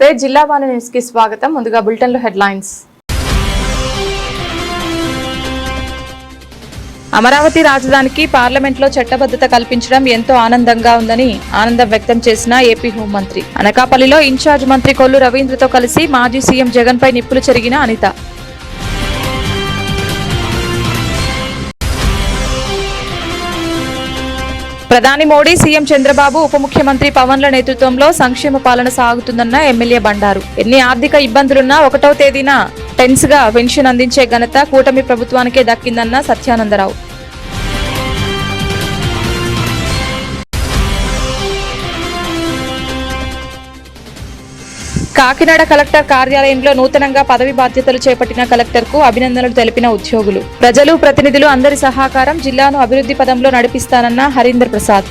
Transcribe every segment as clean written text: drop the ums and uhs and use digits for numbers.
నమస్తే జిల్లా వాణి న్యూస్ కి స్వాగతం. ముందుగా బులెటిన్ లో హెడ్లైన్స్. అమరావతి రాజధానికి పార్లమెంట్లో చట్టబద్ధత కల్పించడం ఎంతో ఆనందంగా ఉందని ఆనందం వ్యక్తం చేసిన ఏపీ హోంమంత్రి. అనకాపల్లిలో ఇన్ఛార్జ్ మంత్రి కొల్లు రవీంద్రతో కలిసి మాజీ సీఎం జగన్ పై నిప్పులు చెరిగిన అనిత. ప్రధాని మోడీ, సీఎం చంద్రబాబు, ఉప ముఖ్యమంత్రి పవన్ల నేతృత్వంలో సంక్షేమ పాలన సాగుతుందన్న ఎమ్మెల్యే బండారు. ఎన్ని ఆర్థిక ఇబ్బందులున్నా 1వ తేదీన టెన్స్ గా పెన్షన్ అందించే ఘనత కూటమి ప్రభుత్వానికే దక్కిందన్న సత్యానందరావు. కాకినాడ కలెక్టర్ కార్యాలయంలో నూతనంగా పదవి బాధ్యతలు చేపట్టిన కలెక్టర్కు అభినందనలు తెలిపిన ఉద్యోగులు. ప్రజలు, ప్రతినిధులు అందరి సహకారం జిల్లాను అభివృద్ధి పదంలో నడిపిస్తానన్న హరీందర్ ప్రసాద్.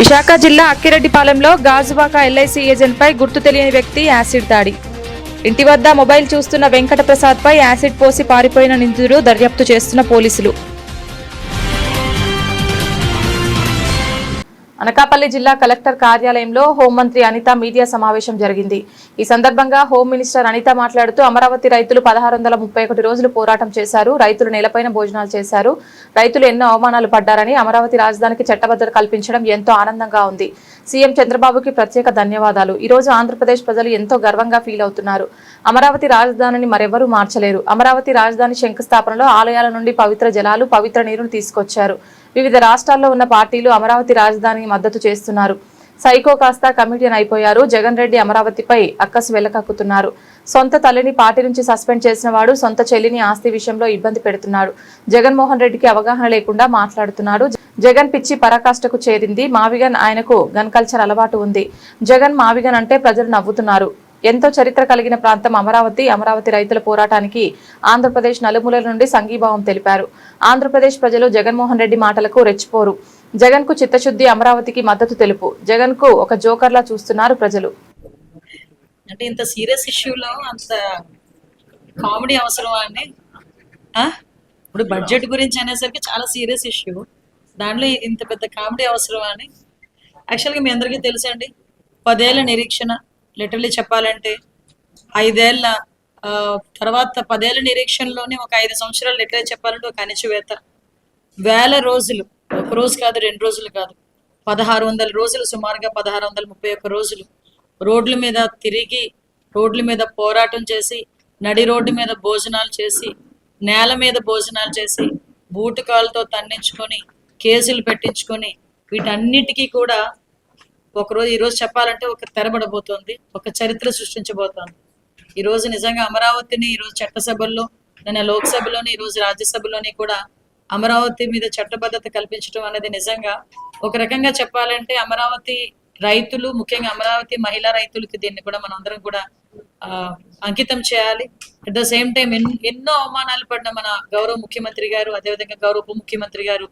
విశాఖ జిల్లా అక్కిరెడ్డిపాలెంలో గాజువాక ఎల్ఐసి ఏజెంట్ పై గుర్తు తెలియని వ్యక్తి యాసిడ్ దాడి. ఇంటి వద్ద మొబైల్ చూస్తున్న వెంకట ప్రసాద్ పై యాసిడ్ పోసి పారిపోయిన నిందితుడు దర్యాప్తు చేస్తున్న పోలీసులు. అనకాపల్లి జిల్లా కలెక్టర్ కార్యాలయంలో హోంమంత్రి అనిత మీడియా సమావేశం జరిగింది. ఈ సందర్భంగా హోం మినిస్టర్ అనిత మాట్లాడుతూ అమరావతి రైతులు 1631 రోజులు పోరాటం చేశారు. రైతులు నేలపైన భోజనాలు చేశారు. రైతులు ఎన్నో అవమానాలు పడ్డారని అమరావతి రాజధానికి చట్టబద్ధత కల్పించడం ఎంతో ఆనందంగా ఉంది. సీఎం చంద్రబాబుకి ప్రత్యేక ధన్యవాదాలు. ఈ రోజు ఆంధ్రప్రదేశ్ ప్రజలు ఎంతో గర్వంగా ఫీల్ అవుతున్నారు. అమరావతి రాజధానిని మరెవరూ మార్చలేరు. అమరావతి రాజధాని శంకుస్థాపనలో ఆలయాల నుండి పవిత్ర జలాలు, పవిత్ర నీరును తీసుకొచ్చారు. వివిధ రాష్ట్రాల్లో ఉన్న పార్టీలు అమరావతి రాజధానికి మద్దతు చేస్తున్నారు. సైకో కాస్త కమిటీని అయిపోయారు. జగన్ రెడ్డి అమరావతిపై అక్కసు వెళ్లకక్కుతున్నారు. సొంత తల్లిని పార్టీ నుంచి సస్పెండ్ చేసిన వాడు సొంత చెల్లిని ఆస్తి విషయంలో ఇబ్బంది పెడుతున్నాడు. జగన్మోహన్ రెడ్డికి అవగాహన లేకుండా మాట్లాడుతున్నాడు. జగన్ పిచ్చి పరాకాష్ఠకు చేరింది. మావిగన్ ఆయనకు గన్ కల్చర్ అలవాటు ఉంది. జగన్ మావిగన్ అంటే ప్రజలు నవ్వుతున్నారు. ఎంతో చరిత్ర కలిగిన ప్రాంతం అమరావతి. అమరావతి రైతుల పోరాటానికి ఆంధ్రప్రదేశ్ నలుమూలల నుండి సంఘీభావం తెలిపారు. ఆంధ్రప్రదేశ్ ప్రజలు జగన్మోహన్ రెడ్డి మాటలకు రెచ్చిపోరు. జగన్ కు చిత్తశుద్ధి, అమరావతికి మద్దతు తెలుపు. జగన్ కు ఒక జోకర్లా చూస్తున్నారు ప్రజలు. అంటే ఇంత సీరియస్ ఇష్యూలో అంత కామెడీ అవసరమా అండి? ఇప్పుడు బడ్జెట్ గురించి అనేసరికి చాలా సీరియస్ ఇష్యూ, దాంట్లో ఇంత పెద్ద కామెడీ అవసరమా అని. యాక్చువల్గా మీ అందరికీ తెలుసండి, 10 ఏళ్ల నిరీక్షణ. లిటరలీ చెప్పాలంటే 5 ఏళ్ల తర్వాత 10 ఏళ్ల నిరీక్షణలోనే ఒక 5 సంవత్సరాలు లిటరలీ చెప్పాలంటే ఒక అణచివేత. వేల రోజులు, ఒక రోజు కాదు, 2 రోజులు కాదు, 1600 రోజులు, సుమారుగా 1631 రోజులు రోడ్ల మీద తిరిగి, రోడ్ల మీద పోరాటం చేసి, నడి రోడ్డు మీద భోజనాలు చేసి, నేల మీద భోజనాలు చేసి, బూటకాలతో తన్నించుకొని, కేసులు పెట్టించుకొని, వీటన్నిటికీ కూడా ఒకరోజు ఈరోజు చెప్పాలంటే ఒక తెరబడబోతోంది, ఒక చరిత్ర సృష్టించబోతోంది. ఈరోజు నిజంగా అమరావతిని ఈరోజు చట్టసభల్లో, నిన్న లోక్సభలోని, ఈరోజు రాజ్యసభలోని కూడా అమరావతి మీద చట్టబద్ధత కల్పించడం అనేది నిజంగా ఒక రకంగా చెప్పాలంటే అమరావతి రైతులు, ముఖ్యంగా అమరావతి మహిళా రైతులకి దీన్ని కూడా మనం అందరం కూడా అంకితం చేయాలి. అట్ ద సేమ్ టైం ఎన్నో అవమానాలు పడిన మన గౌరవ ముఖ్యమంత్రి గారు, అదేవిధంగా గౌరవ ఉప ముఖ్యమంత్రి గారు,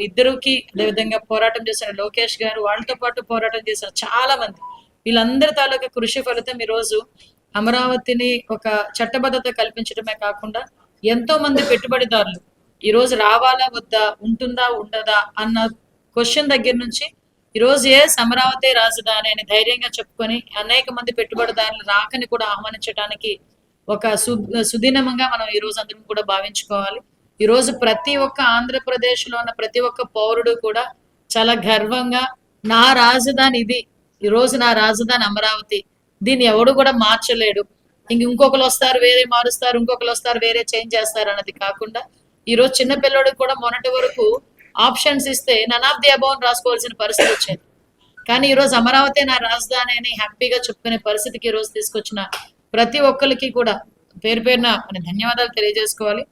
ఇద్దరికి అదేవిధంగా పోరాటం చేసిన లోకేష్ గారు, వాళ్ళతో పాటు పోరాటం చేసిన చాలా మంది, వీళ్ళందరి తాలూకా కృషి ఫలితం ఈరోజు అమరావతిని ఒక చట్టబద్ధత కల్పించడమే కాకుండా ఎంతో మంది పెట్టుబడిదారులు ఈరోజు రావాలా వద్దా, ఉంటుందా ఉండదా అన్న క్వశ్చన్ దగ్గర నుంచి ఈరోజు అమరావతి రాజధాని అని ధైర్యంగా చెప్పుకొని అనేక మంది పెట్టుబడిదారులు రాకని కూడా ఆహ్వానించడానికి ఒక సుదినమంగా మనం ఈ రోజు అందరం కూడా భావించుకోవాలి. ఈ రోజు ప్రతి ఒక్క ఆంధ్రప్రదేశ్ లో ఉన్న ప్రతి ఒక్క పౌరుడు కూడా చాలా గర్వంగా, నా రాజధాని ఇది, ఈ రోజు నా రాజధాని అమరావతి, దీన్ని ఎవడు కూడా మార్చలేడు, ఇంకొకరు వస్తారు వేరే మారుస్తారు, ఇంకొకరు వస్తారు వేరే చేంజ్ చేస్తారు అన్నది కాకుండా ఈ రోజు చిన్న పిల్లడికి కూడా మొన్నటి వరకు ఆప్షన్స్ ఇస్తే నన్ ఆఫ్ ది అబౌవ్ రాసుకోవాల్సిన పరిస్థితి వచ్చేది. కానీ ఈరోజు అమరావతి నా రాజధాని అని హ్యాపీగా చెప్పుకునే పరిస్థితికి ఈరోజు తీసుకొచ్చిన ప్రతి ఒక్కరికి కూడా పేరు పేరున ధన్యవాదాలు తెలియజేసుకోవాలి.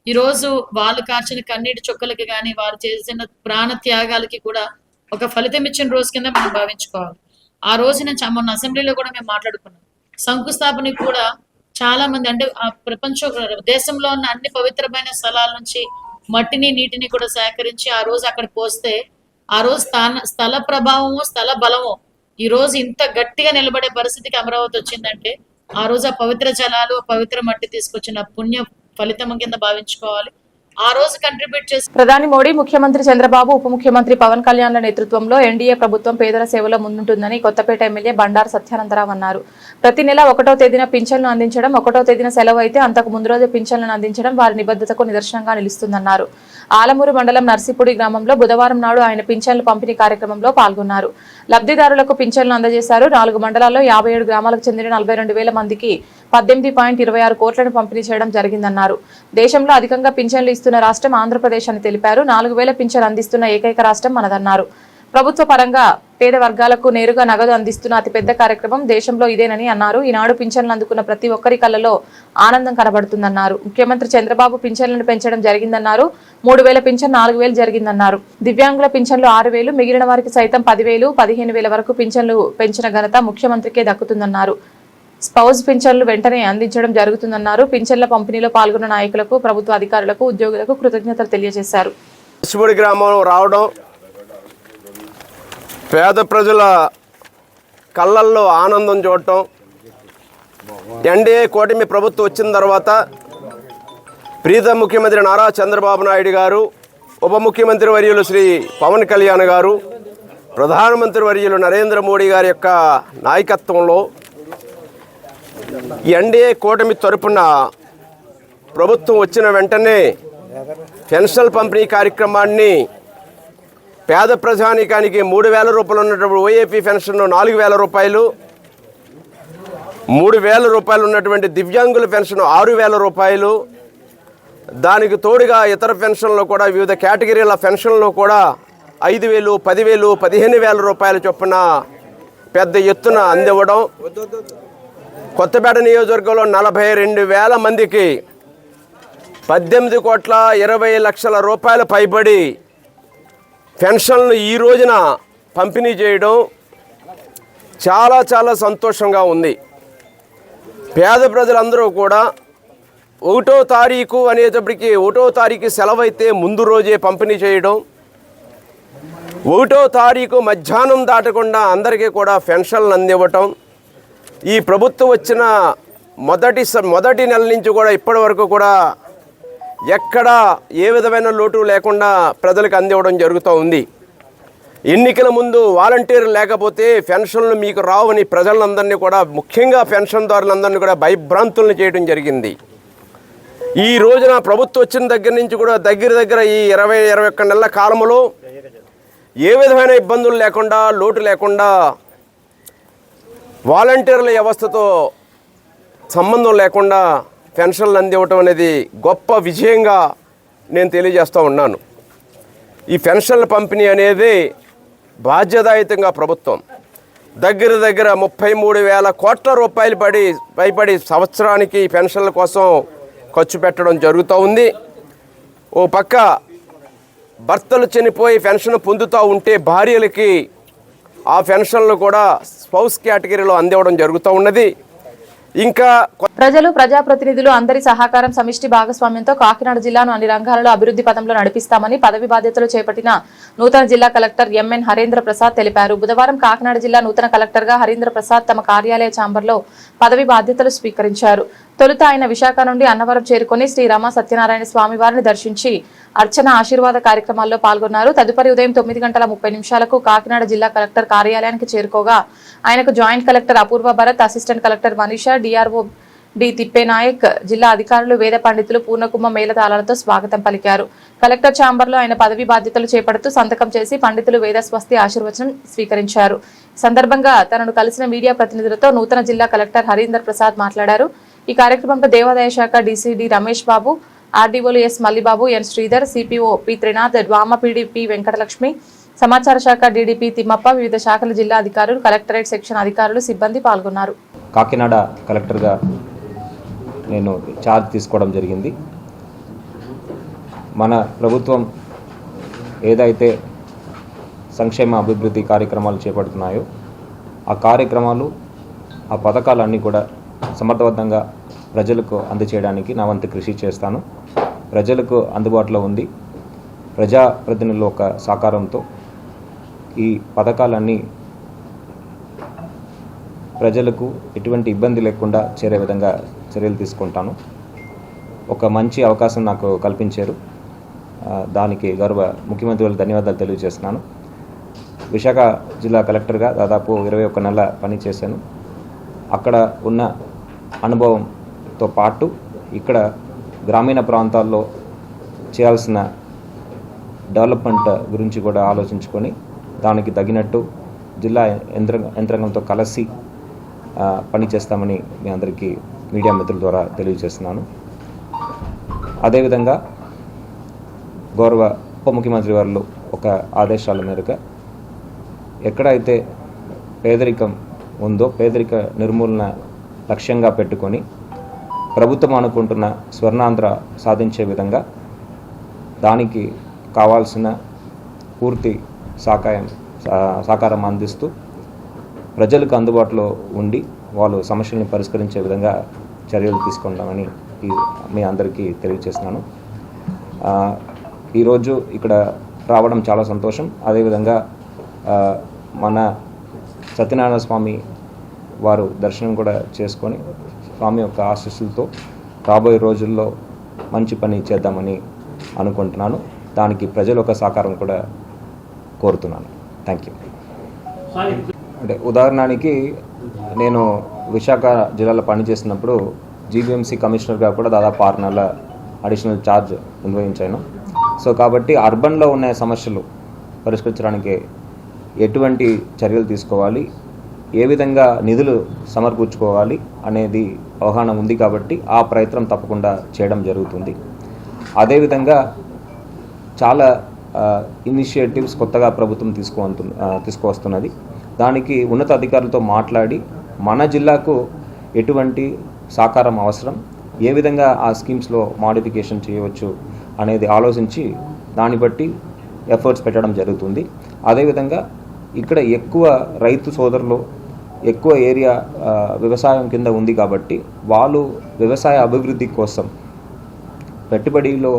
ఈరోజు వాళ్ళు కార్చిన కన్నీటి చుక్కలకి కానీ, వారు చేసిన ప్రాణ త్యాగాలకి కూడా ఒక ఫలితం ఇచ్చిన రోజు కింద మనం భావించుకోవాలి. ఆ రోజు నేను మొన్న అసెంబ్లీలో కూడా మేము మాట్లాడుకున్నాం. శంకుస్థాపనకి కూడా చాలా మంది, అంటే ఆ దేశంలో ఉన్న అన్ని పవిత్రమైన స్థలాల నుంచి మట్టిని, నీటిని కూడా సేకరించి ఆ రోజు అక్కడ పోస్తే, ఆ రోజు స్థల ప్రభావము, స్థల బలము ఈ రోజు ఇంత గట్టిగా నిలబడే పరిస్థితికి అమరావతి వచ్చిందంటే ఆ రోజు ఆ పవిత్ర జలాలు, పవిత్ర మట్టి తీసుకొచ్చిన పుణ్య ఫలితం కింద భావించుకోవాలి. ఆ రోజు కంట్రిబ్యూట్ చేసి ప్రధాని మోడీ, ముఖ్యమంత్రి చంద్రబాబు, ఉప ముఖ్యమంత్రి పవన్ కళ్యాణ్ల నేతృత్వంలో ఎన్డీఏ ప్రభుత్వం పేదల సేవలో ముందుంటుందని కొత్తపేట ఎమ్మెల్యే బండారు సత్యానందరావు అన్నారు. ప్రతి నెల 1వ తేదీన పింఛన్లు అందించడం, 1వ తేదీన సెలవు అయితే అంతకు ముందు రోజు పింఛన్లను అందించడం వారి నిబద్ధతకు నిదర్శనంగా నిలుస్తుందన్నారు. ఆలమూరు మండలం నర్సీపూడి గ్రామంలో బుధవారం నాడు ఆయన పింఛన్లు పంపిణీ కార్యక్రమంలో పాల్గొన్నారు. లబ్ధిదారులకు పింఛన్లు అందజేశారు. 4 మండలాల్లో 57 గ్రామాలకు చెందిన 42,000 మందికి 18.26 కోట్లను పంపిణీ చేయడం జరిగిందన్నారు. దేశంలో అధికంగా పింఛన్లు ఇస్తున్న రాష్ట్రం ఆంధ్రప్రదేశ్ అని తెలిపారు. 4,000 పింఛన్ అందిస్తున్న ఏకైక రాష్ట్రం మనదన్నారు. ప్రభుత్వ పరంగా పేద వర్గాలకు నేరుగా నగదు అందిస్తున్న అతిపెద్ద కార్యక్రమం దేశంలో ఇదేనని అన్నారు. ఈనాడు పింఛన్లు అందుకున్న ప్రతి ఒక్కరి కళ్ళలో ఆనందం కనబడుతుందన్నారు. ముఖ్యమంత్రి చంద్రబాబు పింఛన్లను పెంచడం జరిగిందన్నారు. 3,000 పింఛన్ 4,000 జరిగిందన్నారు. దివ్యాంగుల పింఛన్లు 6,000, మిగిలిన వారికి సైతం 10,000, 15,000 వరకు పింఛన్లు పెంచిన ఘనత ముఖ్యమంత్రికే దక్కుతుందన్నారు. స్పౌజ్ పింఛన్లు వెంటనే అందించడం జరుగుతుందన్నారు. పింఛన్ల పంపిణీలో పాల్గొన్న నాయకులకు, ప్రభుత్వ అధికారులకు, ఉద్యోగులకు కృతజ్ఞతలు తెలియజేశారు. గ్రామం రావడం, పేద ప్రజల కళ్ళల్లో ఆనందం చూడటం, ఎన్డీఏ కూటమి ప్రభుత్వం వచ్చిన తర్వాత ప్రీత ముఖ్యమంత్రి నారా చంద్రబాబు నాయుడు గారు, ఉప ముఖ్యమంత్రి వర్యులు శ్రీ పవన్ కళ్యాణ్ గారు, ప్రధానమంత్రి వర్యులు నరేంద్ర మోడీ గారి యొక్క నాయకత్వంలో ఎన్డీఏ కూటమి తరపున ప్రభుత్వం వచ్చిన వెంటనే పెన్షన్ పంపిణీ కార్యక్రమాన్ని పేద ప్రజానీకానికి 3,000 రూపాయలు ఉన్నటువంటి ఓఏపీ పెన్షన్ 4,000 రూపాయలు, 3,000 రూపాయలు ఉన్నటువంటి దివ్యాంగుల పెన్షన్ 6,000 రూపాయలు, దానికి తోడుగా ఇతర పెన్షన్లు కూడా వివిధ కేటగిరీల పెన్షన్లు కూడా 5,000, 10,000, 15,000 రూపాయల చొప్పున పెద్ద ఎత్తున అందివ్వడం. కొత్తపేట నియోజకవర్గంలో 42,000 మందికి 18,20,00,000 రూపాయల పైబడి పెన్షన్లు ఈ రోజున పంపిణీ చేయడం చాలా చాలా సంతోషంగా ఉంది. పేద ప్రజలందరూ కూడా 1వ తారీఖు అనేటప్పటికీ 1వ తారీఖు సెలవు అయితే ముందు రోజే పంపిణీ చేయడం, 1వ తారీఖు మధ్యాహ్నం దాటకుండా అందరికీ కూడా పెన్షన్లు అందివ్వటం, ఈ ప్రభుత్వం వచ్చిన మొదటి నెల నుంచి కూడా ఇప్పటి వరకు కూడా ఎక్కడా ఏ విధమైన లోటు లేకుండా ప్రజలకు అందివ్వడం జరుగుతూ ఉంది. ఎన్నికల ముందు వాలంటీర్లు లేకపోతే పెన్షన్లు మీకు రావని ప్రజలందరినీ కూడా, ముఖ్యంగా పెన్షన్దారులందరినీ కూడా భయభ్రాంతులను చేయడం జరిగింది. ఈ రోజున ప్రభుత్వం వచ్చిన దగ్గర నుంచి కూడా దగ్గర ఈ 20-21 నెలల కాలంలో ఏ విధమైన ఇబ్బందులు లేకుండా, లోటు లేకుండా వాలంటీర్ల వ్యవస్థతో సంబంధం లేకుండా పెన్షన్లు అందివ్వటం అనేది గొప్ప విజయంగా నేను తెలియజేస్తూ ఉన్నాను. ఈ పెన్షన్ల పంపిణీ అనేది బాధ్యతాయుతంగా ప్రభుత్వం దగ్గర 33,000 కోట్ల రూపాయలు పైబడి సంవత్సరానికి పెన్షన్ల కోసం ఖర్చు పెట్టడం జరుగుతూ ఉంది. ఓ పక్క భర్తలు చనిపోయి పెన్షన్ పొందుతూ ఉంటే భార్యలకి ఆ పెన్షన్లు కూడా స్పౌస్ కేటగిరీలో అందివ్వడం జరుగుతూ ఉన్నది. ఇంకా ప్రజలు, ప్రజాప్రతినిధులు అందరి సహకారం, సమిష్టి భాగస్వామ్యంతో కాకినాడ జిల్లాను అన్ని రంగాలలో అభివృద్ధి పథంలో నడిపిస్తామని పదవి బాధ్యతలు చేపట్టిన నూతన జిల్లా కలెక్టర్ ఎంఎన్ హరేంద్ర ప్రసాద్ తెలిపారు. బుధవారం కాకినాడ జిల్లా నూతన కలెక్టర్గా హరీంద్ర ప్రసాద్ తమ కార్యాలయ ఛాంబర్లో పదవి బాధ్యతలు స్వీకరించారు. తొలుత ఆయన విశాఖ నుండి అన్నవరం చేరుకుని శ్రీ రమ సత్యనారాయణ స్వామి వారిని దర్శించి అర్చన, ఆశీర్వాద కార్యక్రమాల్లో పాల్గొన్నారు. తదుపరి ఉదయం 9:30 కాకినాడ జిల్లా కలెక్టర్ కార్యాలయానికి చేరుకోగా ఆయనకు joint collector Apoorva Bharat, assistant collector Manisha, DRO D Thippenayak, జిల్లా అధికారులు, వేద పండితులు పూర్ణకుంభ మేళతాళాలతో స్వాగతం పలికారు. కలెక్టర్ ఛాంబర్లో ఆయన పదవి బాధ్యతలు చేపడుతూ సంతకం చేసి పండితులు వేద స్వస్తి ఆశీర్వచనం స్వీకరించారు. సందర్భంగా తనను కలిసిన మీడియా ప్రతినిధులతో నూతన జిల్లా కలెక్టర్ హరీందర్ ప్రసాద్ మాట్లాడారు. ఈ కార్యక్రమంలో దేవాదాయ శాఖ డీసీడీ రమేష్ బాబు, ఆర్డీఓలు S Mallibabu, N Sridhar, CPO P Trinath, వామపీడి పి వెంకటలక్ష్మి, సమాచార శాఖ డీడీపీ తిమ్మప్ప, వివిధ శాఖల జిల్లా అధికారులు, కలెక్టరేట్ సెక్షన్ అధికారులు, సిబ్బంది పాల్గొన్నారు. కాకినాడ కలెక్టర్గా నేను ఛార్జ్ తీసుకోవడం జరిగింది. మన ప్రభుత్వం ఏదైతే సంక్షేమ అభివృద్ధి కార్యక్రమాలు చేపడుతున్నాయో ఆ కార్యక్రమాలు, ఆ పథకాలన్నీ కూడా సమర్థవంతంగా ప్రజలకు అందజేయడానికి నా వంతు కృషి చేస్తాను. ప్రజలకు అందుబాటులో ఉంది. ప్రజాప్రతినిధుల యొక్క సహకారంతో ఈ పథకాలన్నీ ప్రజలకు ఎటువంటి ఇబ్బంది లేకుండా చేరే విధంగా చర్యలు తీసుకుంటాను. ఒక మంచి అవకాశం నాకు కల్పించారు. దానికి గౌరవ ముఖ్యమంత్రి వాళ్ళకి ధన్యవాదాలు తెలియజేస్తున్నాను. విశాఖ జిల్లా కలెక్టర్గా దాదాపు 21 నెలల పని చేశాను. అక్కడ ఉన్న అనుభవంతో పాటు ఇక్కడ గ్రామీణ ప్రాంతాల్లో చేయాల్సిన డెవలప్మెంట్ గురించి కూడా ఆలోచించుకొని దానికి తగినట్టు జిల్లా యంత్రాంగంతో కలిసి పని చేస్తామని మీ అందరికీ మీడియా మిత్రుల ద్వారా తెలియజేస్తున్నాను. అదేవిధంగా గౌరవ ఉప ముఖ్యమంత్రి వారు ఒక ఆదేశాల మేరకు ఎక్కడైతే పేదరికం ఉందో పేదరిక నిర్మూలన లక్ష్యంగా పెట్టుకొని ప్రభుత్వం అనుకుంటున్న స్వర్ణాంధ్ర సాధించే విధంగా దానికి కావాల్సిన పూర్తి సహకారం అందిస్తూ ప్రజలకు అందుబాటులో ఉండి వాళ్ళు సమస్యల్ని పరిష్కరించే విధంగా చర్యలు తీసుకుంటామని మీ అందరికీ తెలియజేస్తున్నాను. ఈరోజు ఇక్కడ రావడం చాలా సంతోషం. అదేవిధంగా మన సత్యనారాయణ స్వామి వారు దర్శనం కూడా చేసుకొని స్వామి యొక్క ఆశీస్సులతో రాబోయే రోజుల్లో మంచి పని చేద్దామని అనుకుంటున్నాను. దానికి ప్రజల యొక్క సహకారం కూడా కోరుతున్నాను. Thank you. అంటే ఉదాహరణకి నేను విశాఖ జిల్లాలో పనిచేసినప్పుడు జీబీఎంసీ కమిషనర్గా కూడా దాదాపు 6 నెలల అడిషనల్ ఛార్జ్ నిర్వహించాను. సో కాబట్టి అర్బన్లో ఉన్న సమస్యలు పరిష్కరించడానికి ఎటువంటి చర్యలు తీసుకోవాలి, ఏ విధంగా నిధులు సమకూర్చుకోవాలి అనేది అవగాహన ఉంది కాబట్టి ఆ ప్రయత్నం తప్పకుండా చేయడం జరుగుతుంది. అదేవిధంగా చాలా ఇనిషియేటివ్స్ కొత్తగా ప్రభుత్వం తీసుకువస్తున్నది. దానికి ఉన్నత అధికారులతో మాట్లాడి మన జిల్లాకు ఎటువంటి సహకారం అవసరం, ఏ విధంగా ఆ స్కీమ్స్లో మాడిఫికేషన్ చేయవచ్చు అనేది ఆలోచించి దాన్ని బట్టి ఎఫర్ట్స్ పెట్టడం జరుగుతుంది. అదేవిధంగా ఇక్కడ ఎక్కువ రైతు సోదరులు ఎక్కువ ఏరియా వ్యవసాయం కింద ఉంది కాబట్టి వాళ్ళు వ్యవసాయ అభివృద్ధి కోసం పెట్టుబడిలో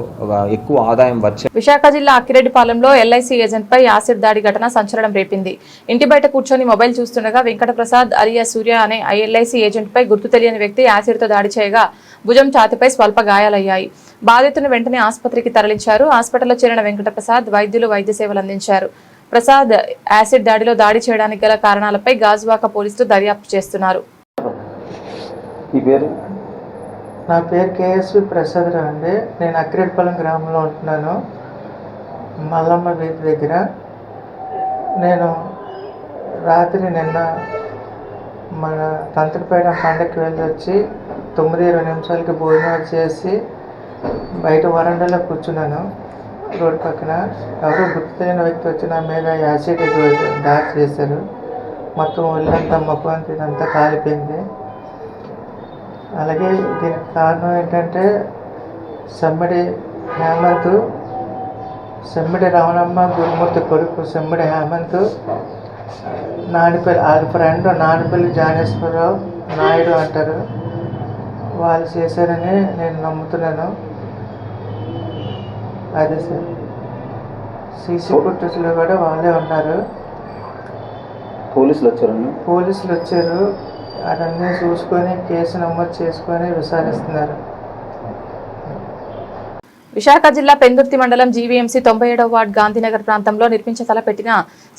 ఎక్కువ ఆదాయం వచ్చే. విశాఖ జిల్లా అక్కిరెడ్డిపాలెంలో ఎల్ఐసి ఏజెంట్ పై యాసిడ్ దాడి ఘటన సంచలనం రేపింది. ఇంటి బయట కూర్చొని మొబైల్ చూస్తుండగా వెంకటప్రసాద్ అలియా సూర్య అనే ఎల్ఐసి ఏజెంట్ పై గుర్తు తెలియని వ్యక్తి యాసిడ్ తో దాడి చేయగా భుజం ఛాతిపై స్వల్ప గాయాలయ్యాయి. బాధితుని వెంటనే ఆసుపత్రికి తరలించారు. హాస్పిటల్లో చేరిన వెంకటప్రసాద్ వైద్యులు వైద్య సేవలు అందించారు. ప్రసాద్ యాసిడ్ దాడిలో దాడి చేయడానికి గల కారణాలపై గాజువాక పోలీసులు దర్యాప్తు చేస్తున్నారు. నా పేరు కేఎస్వి ప్రసాద్ రావు అండి. నేను అక్కిరెడ్డిపాలెం గ్రామంలో ఉంటున్నాను, మల్లమ్మ వీధి దగ్గర. నేను రాత్రి నిన్న మన తంత్రిపేట పండగకి వెళ్ళి వచ్చి 9:20 భోజనం చేసి బయట వరండాలో కూర్చున్నాను. రోడ్డు పక్కన ఎవరో గుర్తు తెలియని వ్యక్తి వచ్చి నా మీద యాసిడ్ దాడి చేశారు. మొత్తం ఒళ్ళంతా ముఖం అంతా ఇదంతా కాలిపోయింది. అలాగే దీనికి కారణం ఏంటంటే సెమ్మడి హేమంత్, సెమ్మడి రమణమ్మ గురుమూర్తి కొడుకు సెమ్మడి హేమంత్, నానిపల్లి వాళ్ళ ఫ్రెండ్ నానిపల్లి జానేశ్వరరావు నాయుడు అంటారు, వాళ్ళు చేశారని నేను నమ్ముతున్నాను. అదే సార్, సీసీ ఫుటేజ్లో కూడా వాళ్ళే ఉన్నారు. పోలీసులు వచ్చారు, అదన్నీ చూసుకొని కేసు నమోదు చేసుకొని విచారిస్తున్నారు. విశాఖ జిల్లా పెందుర్తి మండలం జీవీఎంసీ 97వ వార్డు గాంధీనగర్ ప్రాంతంలో నిర్మించతలపెట్టిన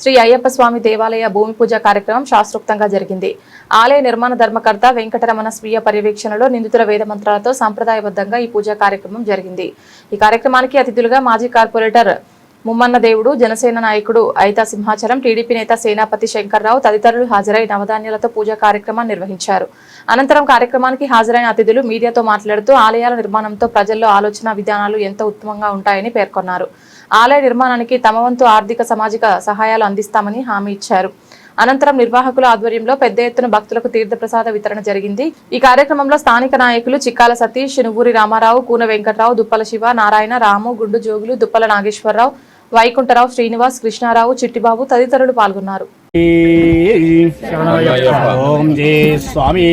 శ్రీ అయ్యప్ప స్వామి దేవాలయ భూమి పూజ కార్యక్రమం శాస్త్రోక్తంగా జరిగింది. ఆలయ నిర్మాణ ధర్మకర్త వెంకటరమణ స్వీయ పర్యవేక్షణలో నిందితుల వేద మంత్రాలతో సాంప్రదాయబద్ధంగా ఈ పూజా కార్యక్రమం జరిగింది. ఈ కార్యక్రమానికి అతిథులుగా మాజీ కార్పొరేటర్ ముమ్మన్న దేవుడు, జనసేన నాయకుడు ఐతా సింహాచలం, టీడీపీ నేత సేనాపతి శంకర్రావు తదితరులు హాజరై నవధాన్యాలతో పూజా కార్యక్రమాన్ని నిర్వహించారు. అనంతరం కార్యక్రమానికి హాజరైన అతిథులు మీడియాతో మాట్లాడుతూ ఆలయాల నిర్మాణంతో ప్రజల్లో ఆలోచన విధానాలు ఎంతో ఉత్తమంగా ఉంటాయని పేర్కొన్నారు. ఆలయ నిర్మాణానికి తమ వంతు ఆర్థిక సామాజిక సహాయాలు అందిస్తామని హామీ ఇచ్చారు. అనంతరం నిర్వాహకుల ఆధ్వర్యంలో పెద్ద ఎత్తున భక్తులకు తీర్థప్రసాద వితరణ జరిగింది. ఈ కార్యక్రమంలో స్థానిక నాయకులు చిక్కాల సతీష్, నువ్వూరి రామారావు, కూన వెంకట్రావు, దుప్పల శివ, నారాయణ, రాము, గుండు జోగులు, దుప్పల నాగేశ్వరరావు, వైకుంఠరావు, శ్రీనివాస్, కృష్ణారావు, చిట్టిబాబు తదితరులు పాల్గొన్నారు. ఓం జై స్వామి.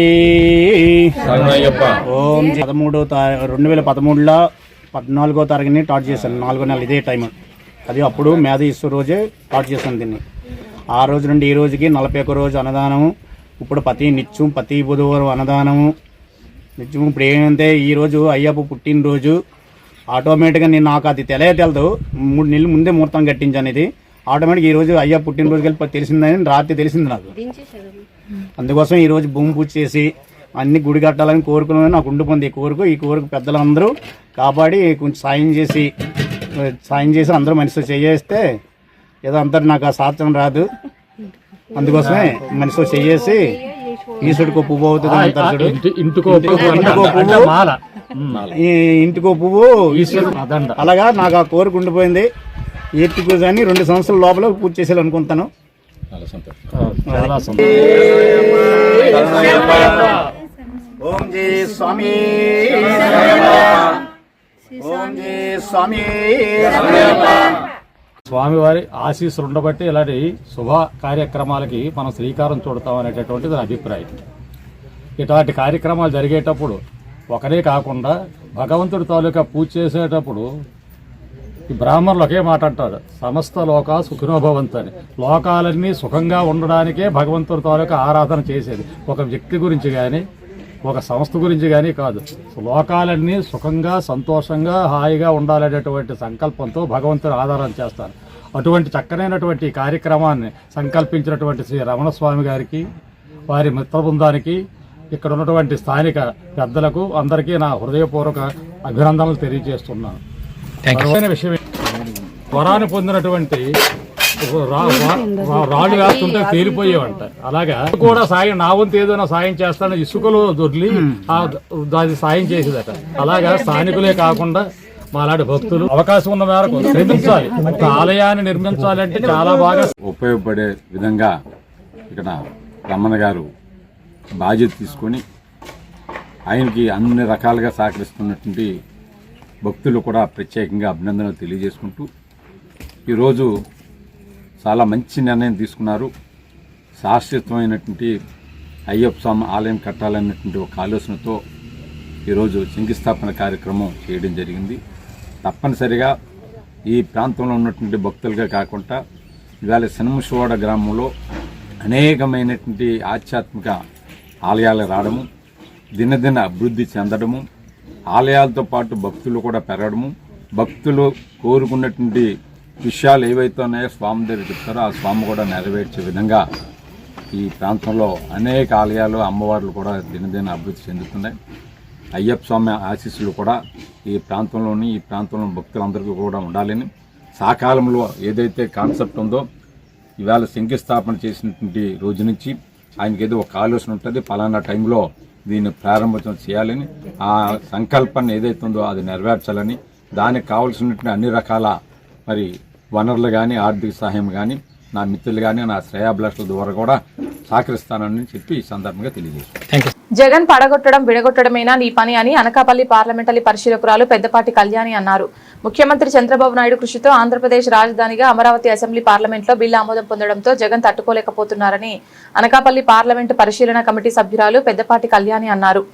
2013లో 14వ తారీఖుని స్టార్ట్ చేశాను. 4వ నెల ఇదే టైం. అది అప్పుడు మేధ ఇస్తూ రోజే స్టార్ట్ చేశాను దీన్ని. ఆ రోజు నుండి ఈ రోజుకి 41 రోజు అన్నదానము. ఇప్పుడు ప్రతి బుధవారం అన్నదానము నిత్యం. ఇప్పుడు ఏంటంటే ఈరోజు అయ్యప్ప పుట్టినరోజు. ఆటోమేటిక్గా నేను నాకు అది తెలియదు 3 నెలల ముందే ముహూర్తం కట్టించాను. ఇది ఆటోమేటిక్ ఈరోజు అయ్యా పుట్టినరోజు కలిపి తెలిసిందని రాత్రి తెలిసింది నాకు. అందుకోసం ఈరోజు భూమి పూజ చేసి అన్ని గుడి కట్టాలని కోరుకున్నాను. నాకు ఉండిపోయింది ఈ కోరిక పెద్దలందరూ కాపాడి కొంచెం సాయం చేసి అందరూ మనిషి చేయేస్తే ఏదో అంతా నాకు ఆ సాధ్యం రాదు. అందుకోసమే మనిషి చేసి ఈశ్వరుడికి పువ్వు అవుతుంది అంటారు. ఇంటికో పువ్వు ఈశ్వరుడు. అలాగా నాకు ఆ కోరిక ఉండిపోయింది. ఈర్తి పూజ అని 2 సంవత్సరాల లోపల పూజ చేసేయాలనుకుంటాను. ఓం జై స్వామి, ఓం జై స్వామి. స్వామివారి ఆశీస్సులు ఉండబట్టి ఇలాంటి శుభ కార్యక్రమాలకి మనం శ్రీకారం చుడతాం అనేటటువంటిది నా అభిప్రాయం. ఇట్లాంటి కార్యక్రమాలు జరిగేటప్పుడు ఒకరే కాకుండా భగవంతుడి తాలూకా పూజ చేసేటప్పుడు ఈ బ్రాహ్మణులు ఒకే మాట అంటారు, సమస్త లోకా సుఖినోభవంతు అని. లోకాలన్నీ సుఖంగా ఉండడానికే భగవంతుడి తాలూకా ఆరాధన చేసేది, ఒక వ్యక్తి గురించి కానీ ఒక సంస్థ గురించి కానీ కాదు. లోకాలన్నీ సుఖంగా సంతోషంగా హాయిగా ఉండాలనేటువంటి సంకల్పంతో భగవంతుని ఆధారం చేస్తారు. అటువంటి చక్కనైనటువంటి కార్యక్రమాన్ని సంకల్పించినటువంటి శ్రీ రమణస్వామి గారికి, వారి మిత్ర బృందానికి, ఇక్కడ ఉన్నటువంటి స్థానిక పెద్దలకు అందరికీ నా హృదయపూర్వక అభినందనలు తెలియజేస్తున్నాను. విషయం వరాన్ని పొందినటువంటి రాళ్ళు వేస్తుంటే తేలిపోయేవంట. అలాగా కూడా సాయం, నా వంతు ఏదైనా సాయం చేస్తానని ఇసుకలో దొర్లి అది సాయం చేసేదట. అలాగా స్థానికులే కాకుండా మాలాంటి భక్తులు అవకాశం ఉన్న మేరకు నిర్మించాలి. ఒక ఆలయాన్ని నిర్మించాలంటే చాలా బాగా ఉపయోగపడే విధంగా ఇక్కడ రమణ గారు బాధ్యత తీసుకొని ఆయనకి అన్ని రకాలుగా సహకరిస్తున్నటువంటి భక్తులు కూడా ప్రత్యేకంగా అభినందనలు తెలియజేసుకుంటూ ఈరోజు చాలా మంచి నిర్ణయం తీసుకున్నారు. శాశ్వతమైనటువంటి అయ్యప్ప స్వామి ఆలయం కట్టాలన్నటువంటి ఒక ఆలోచనతో ఈరోజు శంకుస్థాపన కార్యక్రమం చేయడం జరిగింది. తప్పనిసరిగా ఈ ప్రాంతంలో ఉన్నటువంటి భక్తులుగా కాకుండా ఇవాళ శనమశివాడ గ్రామంలో అనేకమైనటువంటి ఆధ్యాత్మిక ఆలయాలు రావడము, దినదిన అభివృద్ధి చెందడము, ఆలయాలతో పాటు భక్తులు కూడా పెరగడము, భక్తులు కోరుకున్నటువంటి విషయాలు ఏవైతే ఉన్నాయో స్వామి దగ్గర చెప్తారో ఆ స్వామి కూడా నెరవేర్చే విధంగా ఈ ప్రాంతంలో అనేక ఆలయాలు, అమ్మవార్లు కూడా దినదిన అభివృద్ధి చెందుతున్నాయి. అయ్యప్ప స్వామి ఆశీస్సులు కూడా ఈ ప్రాంతంలో భక్తులందరికీ కూడా ఉండాలని, సకాలంలో ఏదైతే కాన్సెప్ట్ ఉందో ఇవాళ శంకుస్థాపన చేసినటువంటి రోజు నుంచి ఆయనకి ఏదో ఒక ఆలోచన ఉంటుంది, పలానా టైంలో దీన్ని ప్రారంభోత్సవం చేయాలని, ఆ సంకల్పాన్ని ఏదైతే ఉందో అది నెరవేర్చాలని, దానికి కావాల్సినటువంటి అన్ని రకాల మరి వనరులు కానీ ఆర్థిక సహాయం కానీ నా మిత్రులు కానీ నా శ్రేయాభిలాషుల ద్వారా కూడా సహకరిస్తానని చెప్పి ఈ సందర్భంగా తెలియజేస్తాను. జగన్ పడగొట్టడం విడగొట్టడమేనా నీ పని అని అనకాపల్లి పార్లమెంటరీ పరిశీలకురాలు పెద్దపాటి కళ్యాణి అన్నారు. ముఖ్యమంత్రి చంద్రబాబు నాయుడు కృషితో ఆంధ్రప్రదేశ్ రాజధానిగా అమరావతి అసెంబ్లీ పార్లమెంట్లో బిల్లు ఆమోదం పొందడంతో జగన్ తట్టుకోలేకపోతున్నారని అనకాపల్లి పార్లమెంటు పరిశీలన కమిటీ సభ్యురాలు పెద్దపాటి కళ్యాణి అన్నారు.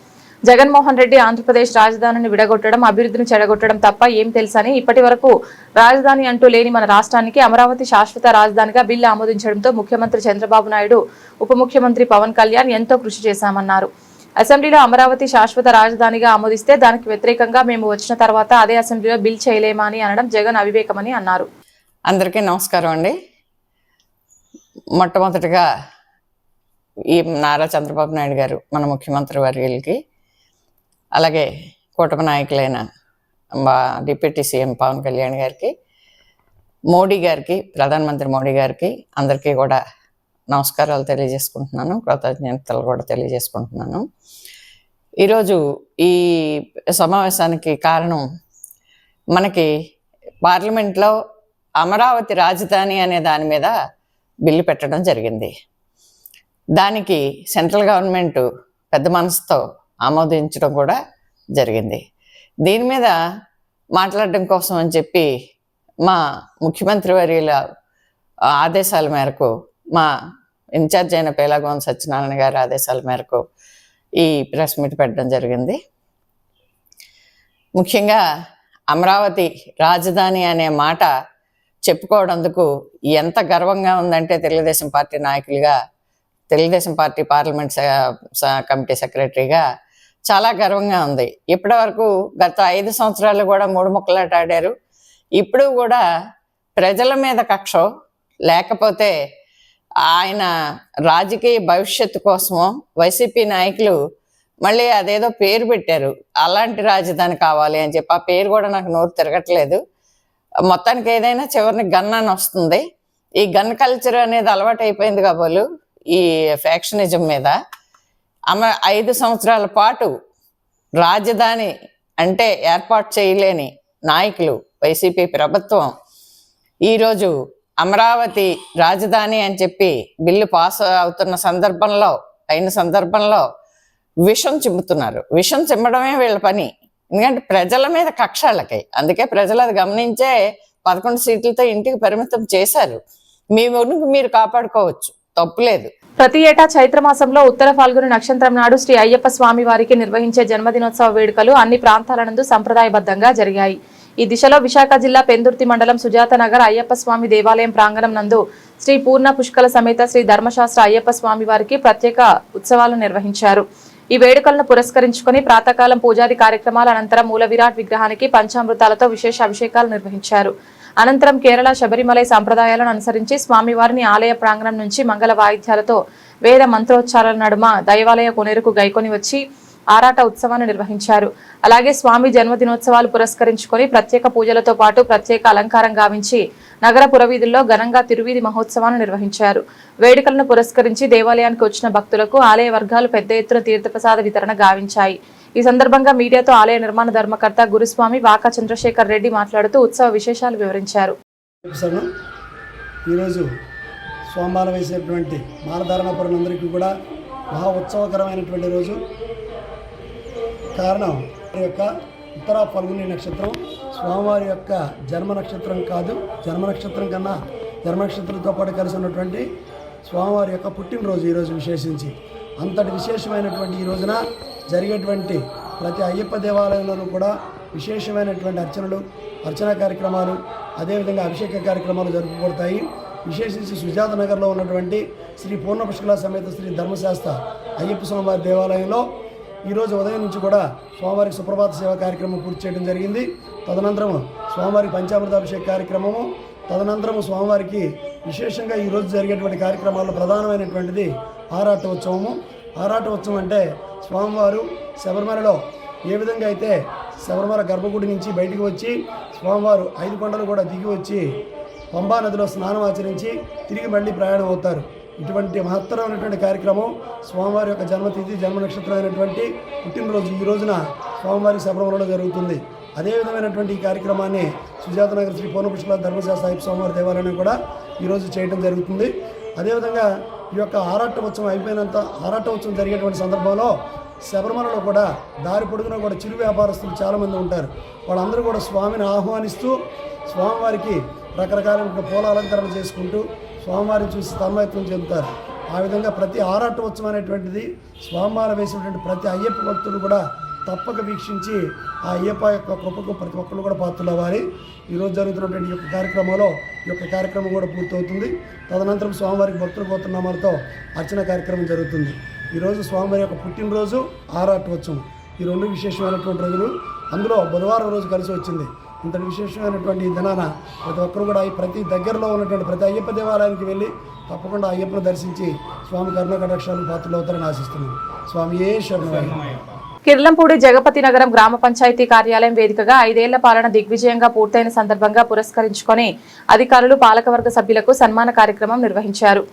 జగన్మోహన్ రెడ్డి ఆంధ్రప్రదేశ్ రాజధానిని విడగొట్టడం, అభివృద్ధిని చెడగొట్టడం తప్ప ఏం తెలుసని, ఇప్పటి వరకు రాజధాని అంటూ లేని మన రాష్ట్రానికి అమరావతి శాశ్వత రాజధానిగా బిల్లు ఆమోదించడంతో ముఖ్యమంత్రి చంద్రబాబు నాయుడు, ఉప ముఖ్యమంత్రి పవన్ కళ్యాణ్ ఎంతో కృషి చేశామన్నారు. అసెంబ్లీలో అమరావతి శాశ్వత రాజధానిగా ఆమోదిస్తే దానికి వ్యతిరేకంగా మేము వచ్చిన తర్వాత అదే అసెంబ్లీలో బిల్ చేయలేమా అని అనడం జగన్ అవివేకమని అన్నారు. అందరికీ నమస్కారం అండి. మొట్టమొదటిగా ఈ నారా చంద్రబాబు నాయుడు గారు మన ముఖ్యమంత్రి వర్యులకి, అలాగే కూటమి నాయకులైన డిప్యూటీ సీఎం పవన్ కళ్యాణ్ గారికి, మోడీ గారికి, ప్రధానమంత్రి మోడీ గారికి అందరికీ కూడా నమస్కారాలు తెలియజేసుకుంటున్నాను, కృతజ్ఞతలు కూడా తెలియజేసుకుంటున్నాను. ఈరోజు ఈ సమావేశానికి కారణం మనకి పార్లమెంట్లో అమరావతి రాజధాని అనే దాని మీద బిల్లు పెట్టడం జరిగింది. దానికి సెంట్రల్ గవర్నమెంట్ పెద్ద మనసుతో ఆమోదించడం కూడా జరిగింది. దీని మీద మాట్లాడడం కోసం అని చెప్పి మా ముఖ్యమంత్రి వర్యుల ఆదేశాల మేరకు, మా ఇన్ఛార్జ్ అయిన పేలాగోన్ సత్యనారాయణ గారి ఆదేశాల మేరకు ఈ ప్రెస్ మీట్ పెట్టడం జరిగింది. ముఖ్యంగా అమరావతి రాజధాని అనే మాట చెప్పుకోవడందుకు ఎంత గర్వంగా ఉందంటే, తెలుగుదేశం పార్టీ నాయకులుగా, తెలుగుదేశం పార్టీ పార్లమెంట్ కమిటీ సెక్రటరీగా చాలా గర్వంగా ఉంది. ఇప్పటి వరకు గత 5 సంవత్సరాలు కూడా 3 ముక్కలాట ఆడారు. ఇప్పుడు కూడా ప్రజల మీద కక్ష లేకపోతే ఆయన రాజకీయ భవిష్యత్తు కోసమో వైసీపీ నాయకులు మళ్ళీ అదేదో పేరు పెట్టారు, అలాంటి రాజధాని కావాలి అని చెప్పి. ఆ పేరు కూడా నాకు నోరు తిరగట్లేదు. మొత్తానికి ఏదైనా చివరిని గన్ అని వస్తుంది. ఈ గన్ కల్చర్ అనేది అలవాటు అయిపోయింది కాబోలు ఈ ఫ్యాక్షనిజం మీద. 5 సంవత్సరాల పాటు రాజధాని అంటే ఏర్పాటు చేయలేని నాయకులు వైసీపీ ప్రభుత్వం ఈరోజు అమరావతి రాజధాని అని చెప్పి బిల్లు పాస్ అవుతున్న సందర్భంలో విషం చిమ్ముతున్నారు. విషం చిమ్మడమే వీళ్ళ పని. ఎందుకంటే ప్రజల మీద కక్షాలకై. అందుకే ప్రజలు అది గమనించే 11 సీట్లతో ఇంటికి పరిమితం చేశారు. మీ ఊరికి మీరు కాపాడుకోవచ్చు, తప్పులేదు. ప్రతి ఏటా చైత్రమాసంలో ఉత్తర ఫాల్గుని నక్షత్రం నాడు శ్రీ అయ్యప్ప స్వామి వారికి నిర్వహించే జన్మదినోత్సవ వేడుకలు అన్ని ప్రాంతాల నందు సంప్రదాయబద్ధంగా జరిగాయి. ఈ దిశలో విశాఖ జిల్లా పెందుర్తి మండలం సుజాత నగర్ అయ్యప్ప స్వామి దేవాలయం ప్రాంగణం నందు శ్రీ పూర్ణ పుష్కల సమేత శ్రీ ధర్మశాస్త్ర అయ్యప్ప స్వామి వారికి ప్రత్యేక ఉత్సవాలు నిర్వహించారు. ఈ వేడుకలను పురస్కరించుకుని ప్రాతకాలం పూజాది కార్యక్రమాల అనంతరం మూల విరాట్ విగ్రహానికి పంచామృతాలతో విశేష అభిషేకాలు నిర్వహించారు. అనంతరం కేరళ శబరిమలై సంప్రదాయాలను అనుసరించి స్వామివారిని ఆలయ ప్రాంగణం నుంచి మంగళ వాయిద్యాలతో వేద మంత్రోచ్చారాల నడుమ దైవాలయ కొనేరుకు గైకొని వచ్చి ఆరాట ఉత్సవాన్ని నిర్వహించారు. అలాగే స్వామి జన్మదినోత్సవాలు పురస్కరించుకొని ప్రత్యేక పూజలతో పాటు ప్రత్యేక అలంకారం గావించి నగర పురవీధుల్లో ఘనంగా తిరువీధి మహోత్సవాన్ని నిర్వహించారు. వేడుకలను పురస్కరించి దేవాలయానికి వచ్చిన భక్తులకు ఆలయ వర్గాలు పెద్ద ఎత్తున తీర్థప్రసాద వితరణ గావించాయి. ఈ సందర్భంగా మీడియాతో ఆలయ నిర్మాణ ధర్మకర్త గురుస్వామి వాకా చంద్రశేఖర్ రెడ్డి మాట్లాడుతూ ఉత్సవ విశేషాలు వివరించారు. ఈరోజు స్వామిమాల వేసేటువంటి మాలధారణపురులందరికీ కూడా మహా ఉత్సవకరమైనటువంటి రోజు. కారణం యొక్క ఉత్తర ఫల్గుని నక్షత్రం స్వామివారి యొక్క జన్మ నక్షత్రం కాదు. జన్మ నక్షత్రం కన్నా జన్మ నక్షత్రంతో పాటు కలిసి ఉన్నటువంటి స్వామివారి యొక్క పుట్టినరోజు ఈరోజు విశేషించి. అంతటి విశేషమైనటువంటి ఈ రోజున జరిగేటువంటి ప్రతి అయ్యప్ప దేవాలయంలోనూ కూడా విశేషమైనటువంటి అర్చనా కార్యక్రమాలు, అదేవిధంగా అభిషేక కార్యక్రమాలు జరుపుబడతాయి. విశేషించి సుజాత నగర్లో ఉన్నటువంటి శ్రీ పూర్ణ పుష్కల సమేత శ్రీ ధర్మశాస్త్ర అయ్యప్ప స్వామివారి దేవాలయంలో ఈరోజు ఉదయం నుంచి కూడా స్వామివారికి సుప్రభాత సేవ కార్యక్రమం పూర్తి చేయడం జరిగింది. తదనంతరం స్వామివారికి పంచామృతాభిషేక కార్యక్రమము, తదనంతరం స్వామివారికి విశేషంగా ఈరోజు జరిగేటువంటి కార్యక్రమాల్లో ప్రధానమైనటువంటిది ఆరాట ఉత్సవము. ఆరాట ఉత్సవం అంటే స్వామివారు శబరిమలలో ఏ విధంగా అయితే శబరిమల గర్భగుడి నుంచి బయటికి వచ్చి స్వామివారు 5 కొండలు కూడా దిగి వచ్చి పంబా నదిలో స్నానం ఆచరించి తిరిగి మళ్ళీ ప్రయాణం అవుతారు. ఇటువంటి మహత్తరమైనటువంటి కార్యక్రమం స్వామివారి యొక్క జన్మతిథి జన్మ నక్షత్రమైనటువంటి పుట్టినరోజు ఈ రోజున స్వామివారి శబరిమలలో జరుగుతుంది. అదే విధమైనటువంటి ఈ కార్యక్రమాన్ని సుజాత నగర్ శ్రీ పూర్ణ పుష్కల ధర్మశాస్త్ర అయ్యప్ప స్వామివారి దేవాలయం కూడా ఈరోజు చేయడం జరుగుతుంది. అదేవిధంగా ఈ యొక్క ఆరాట ఉత్సవం అయిపోయినంత ఆరాట ఉత్సవం జరిగేటువంటి సందర్భంలో శబరిమలలో కూడా దారి పొడుగున కూడా చిరు వ్యాపారస్తులు చాలామంది ఉంటారు. వాళ్ళందరూ కూడా స్వామిని ఆహ్వానిస్తూ స్వామివారికి రకరకాలైన పూల అలంకరణ చేసుకుంటూ స్వామివారిని చూసి తన్మయత్వం చెందుతారు. ఆ విధంగా ప్రతి ఆరాట ఉత్సవం అనేటువంటిది స్వామివార వేసినటువంటి ప్రతి అయ్యప్ప భక్తులు కూడా తప్పక వీక్షించి ఆ అయ్యప్ప యొక్క కృపకు ప్రతి ఒక్కరు కూడా పాత్రలు అవ్వాలి. ఈరోజు జరుగుతున్నటువంటి ఈ యొక్క కార్యక్రమంలో ఈ యొక్క కార్యక్రమం కూడా పూర్తవుతుంది. తదనంతరం స్వామివారికి భక్తుల గోత్రనామాలతో అర్చన కార్యక్రమం జరుగుతుంది. ఈరోజు స్వామివారి యొక్క పుట్టినరోజు ఆరాట ఉత్సవం, ఈ 2 విశేషమైనటువంటి రోజులు. అందులో బుధవారం రోజు కలిసి వచ్చింది. ఇంతటి విశేషమైనటువంటి ఈ దినాన ప్రతి ఒక్కరు కూడా ప్రతి దగ్గరలో ఉన్నటువంటి ప్రతి అయ్యప్ప దేవాలయానికి వెళ్ళి తప్పకుండా అయ్యప్పను దర్శించి స్వామి కరుణ కటాక్షాలకు పాత్రలు అవుతారని ఆశిస్తున్నాను. స్వామియే శరణమయ్య. కిర్లంపూడి జగపతి నగరం గ్రామ పంచాయతీ కార్యాలయం వేదికగా 5 ఏళ్ల పాలన దిగ్విజయంగా పూర్తయిన సందర్భంగా పురస్కరించుకొని అధికారులు పాలకవర్గ సభ్యులకు సన్మాన కార్యక్రమం నిర్వహించారు.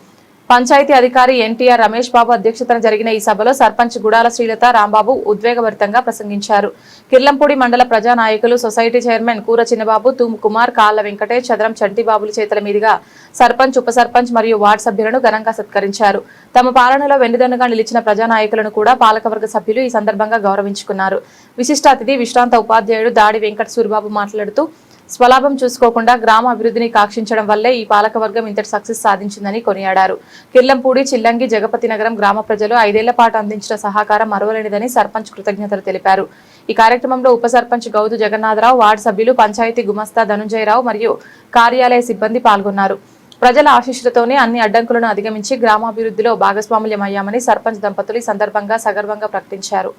పంచాయతీ అధికారి ఎన్టీఆర్ రమేష్ బాబు అధ్యక్షతన జరిగిన ఈ సభలో సర్పంచ్ గుడాల శ్రీలత రాంబాబు ఉద్వేగభరితంగా ప్రసంగించారు. కిర్లంపూడి మండల ప్రజా నాయకులు, సొసైటీ చైర్మన్ కూర చిన్నబాబు, తూము కుమార్, కాళ్ల వెంకటేష్, చదరం చంటిబాబుల చేతుల మీదుగా సర్పంచ్, ఉప సర్పంచ్ మరియు వార్డు సభ్యులను ఘనంగా సత్కరించారు. తమ పాలనలో వెన్నుదన్నుగా నిలిచిన ప్రజా నాయకులను కూడా పాలకవర్గ సభ్యులు ఈ సందర్భంగా గౌరవించుకున్నారు. విశిష్ట అతిథి విశ్రాంత ఉపాధ్యాయుడు దాడి వెంకట సూరిబాబు మాట్లాడుతూ స్వలాభం చూసుకోకుండా గ్రామ అభివృద్ధిని కాక్షించడం వల్లే ఈ పాలకవర్గం ఇంతటి సక్సెస్ సాధించిందని కొనియాడారు. కిర్లంపూడి, చిల్లంగి, జగపతి నగరం గ్రామ ప్రజలు 5 ఏళ్ల పాటు అందించిన సహకారం మరువలేనిదని సర్పంచ్ కృతజ్ఞతలు తెలిపారు. ఈ కార్యక్రమంలో ఉప సర్పంచ్ గౌదు జగన్నాథరావు, వార్డు సభ్యులు, పంచాయతీ గుమస్తా ధనుంజయరావు మరియు కార్యాలయ సిబ్బంది పాల్గొన్నారు. ప్రజల ఆశీస్సులతోనే అన్ని అడ్డంకులను అధిగమించి గ్రామాభివృద్ధిలో భాగస్వాములమయ్యామని సర్పంచ్ దంపతులు ఈ సందర్భంగా సగర్వంగా ప్రకటించారు.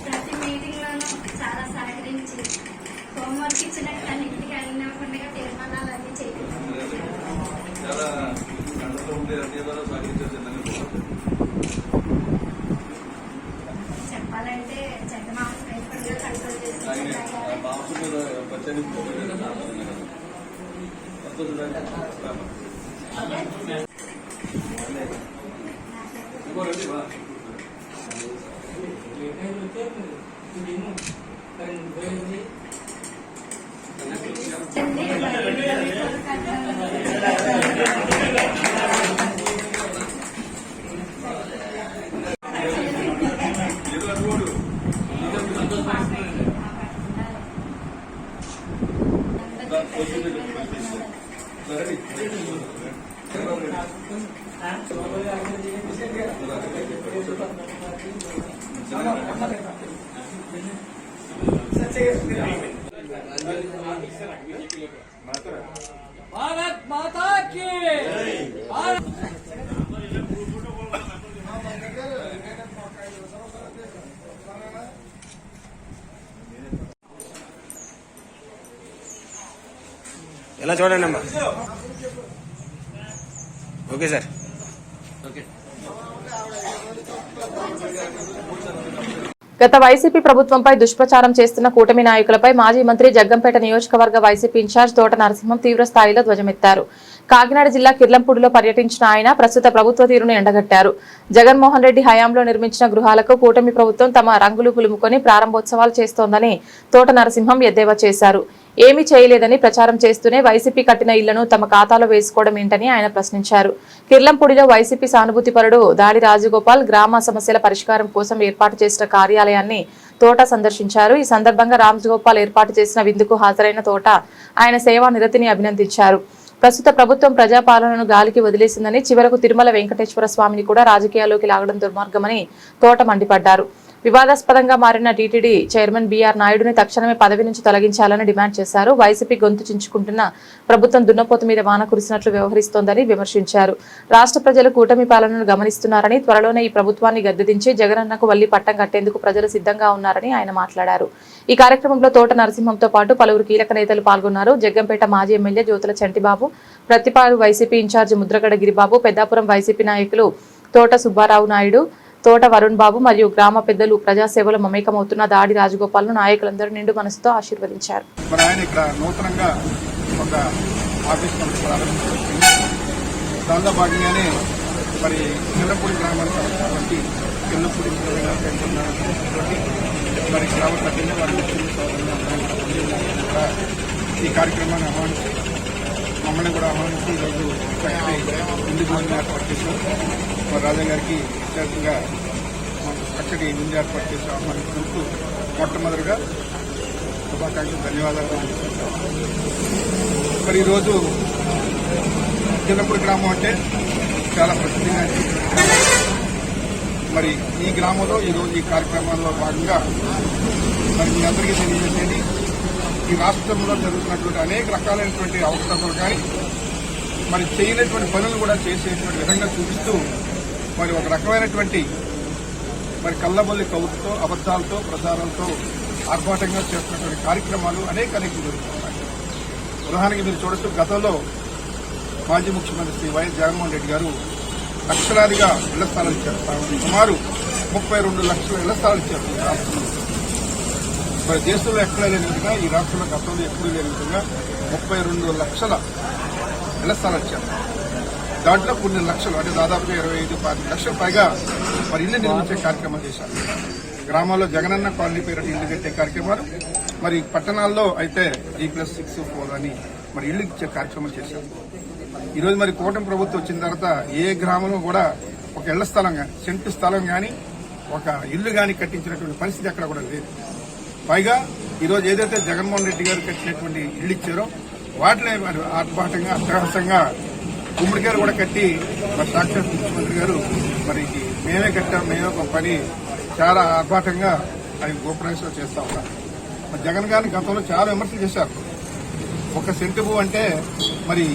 ప్రతి మీటింగ్ లోనూ చాలా సహకరించి హోంవర్క్ ఇచ్చినట్టు ఇంటికి వెళ్ళినకుండా తీర్మానాలు అన్ని చెప్పాలంటే చెడ్డ మాసం వేసుకుంటే కంట్రోల్ చేసి भारत माता की ఎలా చూడండి అమ్మా. Okay sir. గత వైసీపీ ప్రభుత్వంపై దుష్ప్రచారం చేస్తున్న కూటమి నాయకులపై మాజీ మంత్రి జగ్గంపేట నియోజకవర్గ వైసీపీ ఇన్ఛార్జ్ తోట నరసింహం తీవ్ర స్థాయిలో ధ్వజమెత్తారు. కాకినాడ జిల్లా కిర్లంపూడిలో పర్యటించిన ఆయన ప్రస్తుత ప్రభుత్వ తీరును ఎండగట్టారు. జగన్మోహన్ రెడ్డి హయాంలో నిర్మించిన గృహాలకు కూటమి ప్రభుత్వం తమ రంగులు పులుముకొని ప్రారంభోత్సవాలు చేస్తోందని తోట నరసింహం ఎద్దేవా చేశారు. ఏమీ చేయలేదని ప్రచారం చేస్తూనే వైసీపీ కట్టిన ఇళ్లను తమ ఖాతాలో వేసుకోవడం ఏంటని ఆయన ప్రశ్నించారు. కిర్లంపూడిలో వైసీపీ సానుభూతిపరుడు దాడి రాజగోపాల్ గ్రామ సమస్యల పరిష్కారం కోసం ఏర్పాటు చేసిన కార్యాలయాన్ని తోట సందర్శించారు. ఈ సందర్భంగా రాజగోపాల్ ఏర్పాటు చేసిన విందుకు హాజరైన తోట ఆయన సేవా నిరతిని అభినందించారు. ప్రస్తుత ప్రభుత్వం ప్రజాపాలనను గాలికి వదిలేసిందని, చివరకు తిరుమల వెంకటేశ్వర స్వామిని కూడా రాజకీయాల్లోకి లాగడం దుర్మార్గమని తోట మండిపడ్డారు. వివాదాస్పదంగా మారిన టీటీడీ చైర్మన్ బీఆర్ నాయుడుని తక్షణమే పదవి నుంచి తొలగించాలని డిమాండ్ చేశారు. వైసీపీ గొంతు చించుకుంటున్న ప్రభుత్వం దున్నపోతు మీద వాన కురిసినట్లు వ్యవహరిస్తోందని విమర్శించారు. రాష్ట్ర ప్రజలు కూటమి పాలనను గమనిస్తున్నారని, త్వరలోనే ఈ ప్రభుత్వాన్ని గద్దెదించి జగనన్నకు వల్లి పట్టం కట్టేందుకు ప్రజలు సిద్ధంగా ఉన్నారని ఆయన మాట్లాడారు. ఈ కార్యక్రమంలో తోట నరసింహంతో పాటు పలువురు కీలక నేతలు పాల్గొన్నారు. జగ్గంపేట మాజీ MLA Jyothula Chantibabu, Prathipadu YCP incharge Mudragada Giribabu, Peddapuram YCP నాయకులు తోట సుబ్బారావు నాయుడు, తోట వరుణ్ బాబు మరియు గ్రామ పెద్దలు ప్రజాసేవలో మమేకమవుతున్న దాడి రాజగోపాల్ ను నాయకులందరూ నిండు మనసుతో ఆశీర్వదించారు. దానిలో భాగంగానే మరి కిర్లంపూడి గ్రామానికి వచ్చినటువంటి కిర్లంపూడి మరి గ్రామ ప్రజలు వారి ఈ కార్యక్రమాన్ని ఆహ్వానించి మమ్మల్ని కూడా ఆహ్వానించి ఈరోజు విందు భోజనం ఏర్పాటు చేశారు. మరి రాజా గారికి ప్రత్యేకంగా చక్కటి విందు ఏర్పాటు చేసి ఆహ్వానించినందుకు మొట్టమొదటిగా శుభాకాంక్షలు, ధన్యవాదాలు. మరి ఈరోజు కిర్లంపూడి గ్రామం అంటే చాలా ప్రసిద్ధిగా మరి ఈ గ్రామంలో ఈరోజు ఈ కార్యక్రమాల్లో భాగంగా మరి మీ అందరికీ తెలియజేసేది ఈ రాష్ట్రంలో జరుగుతున్నటువంటి అనేక రకాలైనటువంటి అవకాశాలు కానీ మరి చేయనటువంటి పనులు కూడా చేసేటువంటి విధంగా చూపిస్తూ మరి ఒక రకమైనటువంటి మరి కళ్ళబొల్లి కవులతో అబద్దాలతో ప్రచారాలతో ఆర్భాటంగా చేస్తున్నటువంటి కార్యక్రమాలు అనేక జరుగుతున్నాయి. ఉదాహరణకి మీరు చూడొచ్చు, గతంలో మాజీ ముఖ్యమంత్రి శ్రీ వైఎస్ జగన్మోహన్ రెడ్డి గారు లక్షలాదిగా ఇళ్ల స్థలాలు ఇచ్చారు. సుమారు 32 లక్షల ఇళ్ల స్థలాలు ఇచ్చారు రాష్ట్రంలో. మరి దేశంలో ఎక్కడా లేని విధంగా ఈ రాష్ట్రంలో గతంలో ఎప్పుడూ లేని విధంగా 32 లక్షల ఇళ్ల స్థలాలు ఇచ్చారు. దాంట్లో కొన్ని లక్షలు అంటే దాదాపుగా 25-30 లక్షల పైగా మరి ఇళ్లు నిర్మించే కార్యక్రమాలు చేశారు. గ్రామాల్లో జగనన్న కాలనీ పేరు ఇళ్లు కట్టే కార్యక్రమాలు, మరి పట్టణాల్లో అయితే G+6, 4 అని మరి ఇళ్లు ఇచ్చే కార్యక్రమాలు చేశారు. ఈరోజు మరి కూటమి ప్రభుత్వం వచ్చిన తర్వాత ఏ గ్రామంలో కూడా ఒక ఇళ్ల స్థలం కానీ సెంటు స్థలం కానీ ఒక ఇల్లు కానీ కట్టించినటువంటి పరిస్థితి ఎక్కడ కూడా లేదు. పైగా ఈరోజు ఏదైతే జగన్మోహన్ రెడ్డి గారు కట్టినటువంటి ఇల్లు ఇచ్చారో వాటినే మరి ఆర్భాటంగా అట్టహాసంగా గుమ్మడికాయలు కూడా కట్టి మరి సాక్షాత్ ముఖ్యమంత్రి గారు మరి మేమే కట్టాం, మేమే ఒక పని చాలా ఆర్భాటంగా అది గోప్రవేశం చేస్తా ఉన్నారు. మరి జగన్ గారిని గతంలో చాలా విమర్శలు చేశారు. ఒక సెంటు భూ అంటే మరి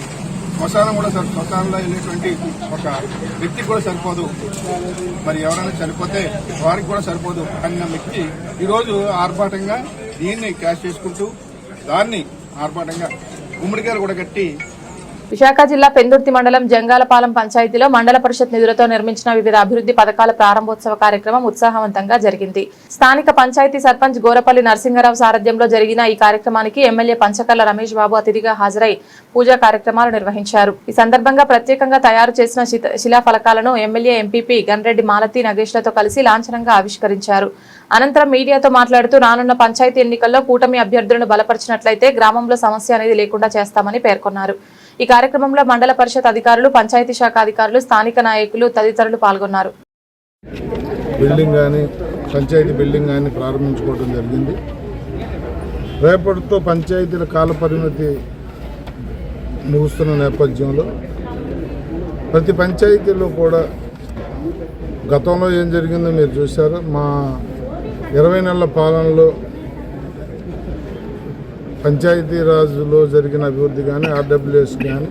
శ్మశానం కూడా శ్మశానంలో వెళ్ళేటువంటి ఒక వ్యక్తికి కూడా సరిపోదు, మరి ఎవరైనా చనిపోతే వారికి కూడా సరిపోదు అన్న వ్యక్తి ఈరోజు ఆర్భాటంగా దీన్ని క్యాష్ చేసుకుంటూ దాన్ని ఆర్భాటంగా గుమ్మడికాయలు కూడా కట్టి విశాఖ జిల్లా పెందుర్తి మండలం జంగాలపాలెం పంచాయతీలో మండల పరిషత్ నిధులతో నిర్మించిన వివిధ అభివృద్ధి పథకాల ప్రారంభోత్సవ కార్యక్రమం ఉత్సాహవంతంగా జరిగింది. స్థానిక పంచాయతీ సర్పంచ్ గోరపల్లి నరసింగరావు సారథ్యంలో జరిగిన ఈ కార్యక్రమానికి ఎమ్మెల్యే పంచకర్ల రమేష్ బాబు అతిథిగా హాజరై పూజా కార్యక్రమాలు నిర్వహించారు. ఈ సందర్భంగా ప్రత్యేకంగా తయారు చేసిన శిలాఫలకాలను ఎమ్మెల్యే ఎంపీపీ గన్రెడ్డి మాలతి నగేష్లతో కలిసి లాంఛనంగా ఆవిష్కరించారు. అనంతరం మీడియాతో మాట్లాడుతూ రానున్న పంచాయతీ ఎన్నికల్లో కూటమి అభ్యర్థులను బలపరిచినట్లయితే గ్రామంలో సమస్య అనేది లేకుండా చేస్తామని పేర్కొన్నారు. ఈ కార్యక్రమంలో మండల పరిషత్ అధికారులు, పంచాయతీ శాఖ అధికారులు, స్థానిక నాయకులు తదితరులు పాల్గొన్నారు. బిల్డింగ్ కానీ పంచాయతీ బిల్డింగ్ కానీ ప్రారంభించుకోవడం జరిగింది. రేపటితో పంచాయతీల కాల పరిమితి ముగుస్తున్న నేపథ్యంలో ప్రతి పంచాయతీలో కూడా గతంలో ఏం జరిగిందో మీరు చూశారు. మా 20 నెలల పాలనలో పంచాయతీరాజ్లో జరిగిన అభివృద్ధి కానీ, ఆర్డబ్ల్యూఎస్ కానీ,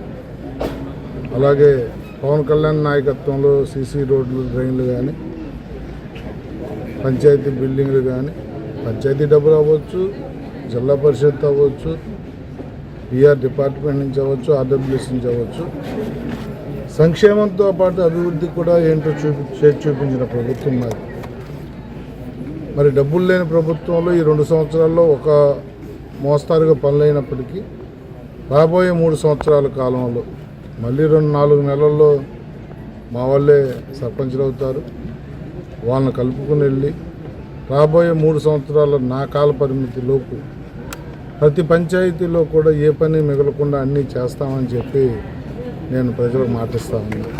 అలాగే పవన్ కళ్యాణ్ నాయకత్వంలో సీసీ రోడ్లు, డ్రైన్లు కానీ, పంచాయతీ బిల్డింగ్లు కానీ, పంచాయతీ డబ్బులు అవ్వచ్చు, జిల్లా పరిషత్ అవ్వచ్చు, పిఆర్ డిపార్ట్మెంట్ నుంచి అవ్వచ్చు, ఆర్డబ్ల్యూఎస్ నుంచి అవ్వచ్చు, సంక్షేమంతో పాటు అభివృద్ధి కూడా ఏంటో చేసి చూపించిన ప్రభుత్వం మాది. మరి డబ్బులు లేని ప్రభుత్వంలో ఈ 2 సంవత్సరాల్లో ఒక మోస్తారుగా పనులైనప్పటికీ రాబోయే 3 సంవత్సరాల కాలంలో మళ్ళీ 2-4 నెలల్లో మా వాళ్ళే సర్పంచులు అవుతారు. వాళ్ళని కలుపుకుని వెళ్ళి రాబోయే 3 సంవత్సరాల నా కాల పరిమితి లోపు ప్రతి పంచాయతీలో కూడా ఏ పని మిగలకుండా అన్నీ చేస్తామని చెప్పి నేను ప్రజలకు మాటిస్తా ఉన్నాను.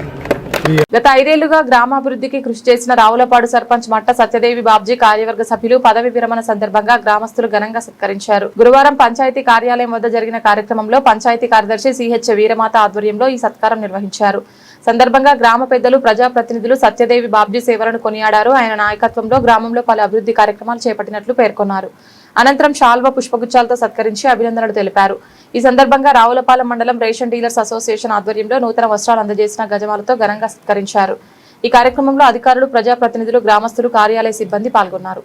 గత 5 ఏళ్లుగా గ్రామాభివృద్ధికి కృషి చేసిన రావులపాడు సర్పంచ్ మట్ట సత్యదేవి బాబ్జీ కార్యవర్గ సభ్యులు పదవి విరమణ సందర్భంగా గ్రామస్తులు ఘనంగా సత్కరించారు. గురువారం పంచాయతీ కార్యాలయం వద్ద జరిగిన కార్యక్రమంలో పంచాయతీ కార్యదర్శి సిహెచ్ వీరమాత ఆధ్వర్యంలో ఈ సత్కారం నిర్వహించారు. సందర్భంగా గ్రామ పెద్దలు, ప్రజాప్రతినిధులు సత్యదేవి బాబ్జీ సేవలను కొనియాడారు. ఆయన నాయకత్వంలో గ్రామంలో పలు అభివృద్ధి కార్యక్రమాలు చేపట్టినట్లు పేర్కొన్నారు. అనంతరం శాల్వ పుష్పగుచ్చాలతో సత్కరించి అభినందనలు తెలిపారు. ఈ సందర్భంగా రావులపాలెం మండలం రేషన్ డీలర్స్ అసోసియేషన్ ఆధ్వర్యంలో నూతన వస్త్రాలు అందజేసిన గజమాలతో ఘనంగా సత్కరించారు. ఈ కార్యక్రమంలో అధికారులు, ప్రజాప్రతినిధులు, గ్రామస్తులు, కార్యాలయ సిబ్బంది పాల్గొన్నారు.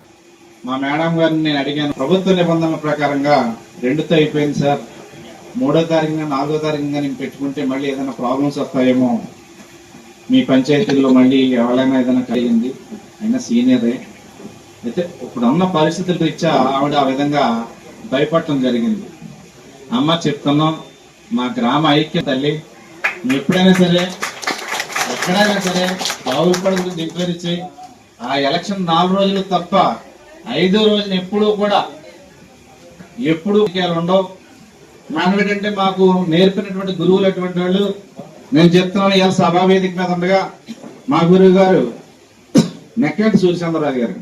మా మేడం గారిని నేను అడిగాను, ప్రభుత్వ నిబంధనల ప్రకారంగా 2తో అయిపోయింది సార్, 3వ తారీఖున 4వ తారీఖున నేను పెట్టుకుంటే మళ్ళీ ఏదైనా ప్రాబ్లమ్స్ వస్తాయేమో, మీ పంచాయతీల్లో మళ్ళీ ఎవరైనా ఏదైనా కలిగింది, అయినా సీనియరే అయితే ఇప్పుడున్న పరిస్థితుల రీత్యా ఆవిడ ఆ విధంగా భయపడటం జరిగింది. అమ్మ చెప్తున్నాం, మా గ్రామ ఐక్య తల్లి, ఎప్పుడైనా సరే ఎక్కడైనా సరే బావులపడి గురించి ఎంక్వైరీ చేయి. ఆ ఎలక్షన్ 4 రోజులు తప్ప 5వ రోజున ఎప్పుడు ఉండవు. మానవుడంటే మాకు నేర్పినటువంటి గురువులు అటువంటి వాళ్ళు. నేను చెప్తున్నాను, ఇలా సభావేదిక మీద ఉండగా మా గురువు గారు నెక్కంటి సూర్యచంద్రరాజు గారు,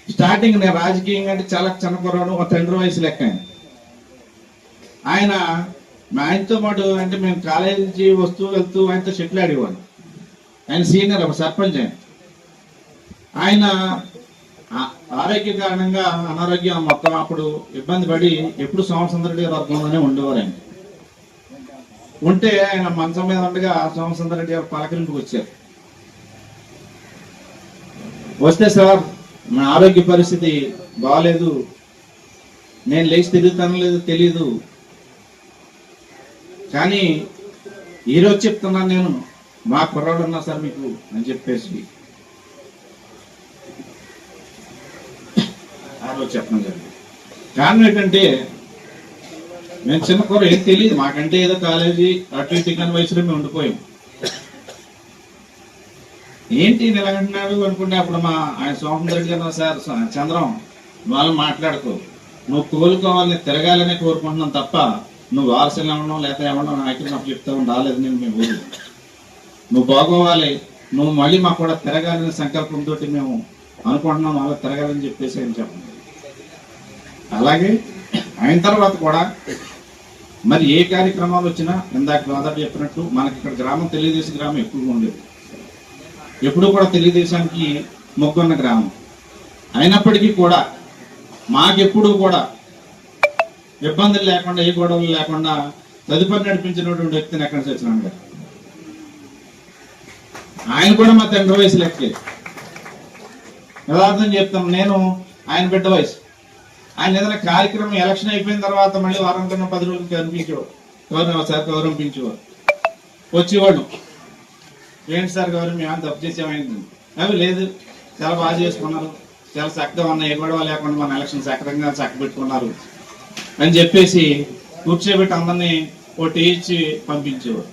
స్టార్టింగ్ నేను రాజకీయంగా అంటే చాలా చిన్న కుర్రాడు, ఒక తండ్రి వయసు లెక్క ఆయన. ఆయనతో పాటు అంటే మేము కాలేజీ వస్తూ వెళ్తూ ఆయనతో షెట్లు ఆడేవాడు. ఆయన సీనియర్, ఒక సర్పంచ్. ఆయన ఆరోగ్య కారణంగా అనారోగ్యం మొత్తం అప్పుడు ఇబ్బంది పడి ఎప్పుడు సోమసుందరెడ్డి వర్గంలోనే ఉండేవారు. ఆయన ఉంటే ఆయన మంచం మీద ఉండగా సోమసుందరెడ్డి గారు పలకరింపుకి వచ్చారు. వస్తే సార్ నా ఆరోగ్య పరిస్థితి బాగాలేదు, నేను లేచి తిరుగుతాను లేదు తెలీదు, కానీ ఈరోజు చెప్తున్నాను నేను, మా కుర్రాడు ఉన్నా సార్ మీకు అని చెప్పేసి ఆ రోజు చెప్పడం జరిగింది. కారణం ఏంటంటే మేము చిన్న కుర్ర, ఏం తెలియదు మాకంటే, ఏదో కాలేజీ అటు ఇటు కానీ వయసులో మేము ఉండిపోయాం. ఏంటి నిలగంటున్నాడు అనుకుంటే అప్పుడు మా ఆయన సోమసుందరెడ్డి గారు, సార్ చంద్రం వాళ్ళు మాట్లాడుకో, నువ్వు కోలుకోవాలని తిరగాలనే కోరుకుంటున్నాం తప్ప నువ్వు వారసులు ఏమన్నా లేకపోతే ఏమన్నా నాయకులు నాకు చెప్తావు రాలేదు నేను మేము ఊరు నువ్వు బాగోవాలి నువ్వు మళ్ళీ మాకు కూడా తిరగాలని సంకల్పంతో మేము అనుకుంటున్నాం అలా తిరగాలని చెప్పేసి ఆయన చెప్పండి. అలాగే అయిన తర్వాత కూడా మరి ఏ కార్యక్రమాలు వచ్చినా ఇందాక దాదాపు చెప్పినట్టు మనకి ఇక్కడ గ్రామం తెలుగుదేశం గ్రామం ఎక్కువగా ఉండేది. ఎప్పుడూ కూడా తెలుగుదేశానికి మొగ్గున్న గ్రామం అయినప్పటికీ కూడా మాకెప్పుడు కూడా ఇబ్బందులు లేకుండా ఏ గొడవలు లేకుండా తదుపరి నడిపించినటువంటి వ్యక్తిని ఎక్కడ సత్యనారాయణ గారు. ఆయన కూడా మా తండ్రి వయసు లెక్కే యథార్థం చెప్తాను. నేను ఆయన బిడ్డ వయసు. ఆయన ఏదైనా కార్యక్రమం ఎలక్షన్ అయిపోయిన తర్వాత మళ్ళీ వారం కన్నా 10 రోజులు కనిపించేవాడు సార్ గౌరవించేవాడు వచ్చేవాడు. ఏంటి సార్ గౌరవం మేము తప్పు చేసామైంది అవి లేదు చాలా బాగా చేసుకున్నారు చాలా చక్కగా ఉన్న ఏ గొడవ లేకుండా మన ఎలక్షన్ సక్రంగా చక్కబెట్టుకున్నారు అని చెప్పేసి కూర్చోబెట్టి అందరినీ ఓటు ఇచ్చి పంపించేవారు.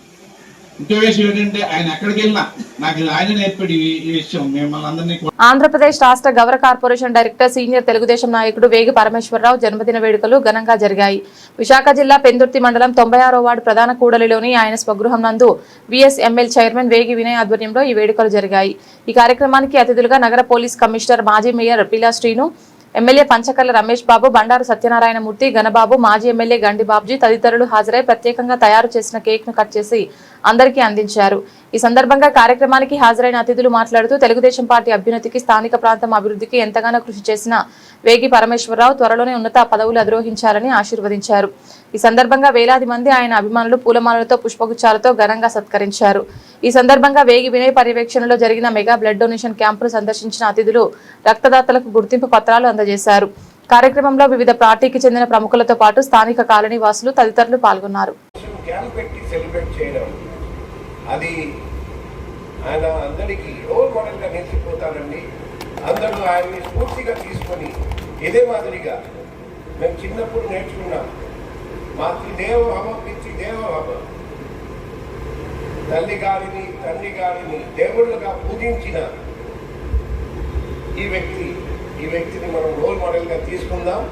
ఇంకో విషయం ఏంటంటే ఆయన ఎక్కడికి వెళ్ళినా నాకు ఆయన నేర్పడి ఈ విషయం మిమ్మల్ని అందరినీ. ఆంధ్రప్రదేశ్ రాష్ట్ర గౌర కార్పొరేషన్ డైరెక్టర్ సీనియర్ తెలుగుదేశం నాయకుడు వేగి పరమేశ్వరరావు జన్మదిన వేడుకలు ఘనంగా జరిగాయి. విశాఖ జిల్లా పెందుర్తి మండలం 96వ వార్డు ప్రధాన కూడలిలోని ఆయన స్వగృహం నందు విఎస్ఎంఎల్ చైర్మన్ వేగి వినయ్ ఆధ్వర్యంలో ఈ వేడుకలు జరిగాయి. ఈ కార్యక్రమానికి అతిథులుగా నగర పోలీస్ కమిషనర్ మాజీ మేయర్ పిలా శ్రీను, ఎమ్మెల్యే పంచకర్ల రమేష్ బాబు, బండారు సత్యనారాయణమూర్తి, గణబాబు, మాజీ ఎమ్మెల్యే గండి బాబ్జీ తదితరులు హాజరై ప్రత్యేకంగా తయారు చేసిన కేక్ ను కట్ చేసి అందరికీ అందించారు. ఈ సందర్భంగా కార్యక్రమానికి హాజరైన అతిథులు మాట్లాడుతూ తెలుగుదేశం పార్టీ అభ్యున్నతికి, స్థానిక ప్రాంతం అభివృద్ధికి ఎంతగానో కృషి చేసిన వేగి పరమేశ్వరరావు త్వరలోనే ఉన్నత పదవులు అధిరోహించాలని ఆశీర్వదించారు. ఈ సందర్భంగా వేలాది మంది ఆయన అభిమానులు పూలమాలలతో, పుష్పగుచ్చాలతో ఘనంగా సత్కరించారు. ఈ సందర్భంగా వేగి వినయ్ పర్యవేక్షణలో జరిగిన మెగా బ్లడ్ డొనేషన్ క్యాంపును సందర్శించిన అతిథులు రక్తదాతలకు గుర్తింపు పత్రాలు అందజేశారు. కార్యక్రమంలో వివిధ పార్టీకి చెందిన ప్రముఖులతో పాటు స్థానిక కాలనీ వాసులు తదితరులు పాల్గొన్నారు. అది ఆయన అందరికీ రోల్ మోడల్గా నిలిచిపోతారండి. అందరూ ఆయన్ని స్ఫూర్తిగా తీసుకొని ఇదే మాదిరిగా మేము చిన్నప్పుడు నేర్చుకున్నాం. మాతృదేవోభవ పితృదేవోభవ, తల్లి గారిని తండ్రి గారిని దేవుళ్ళుగా పూజించిన ఈ వ్యక్తిని మనం రోల్ మోడల్గా తీసుకుందాం.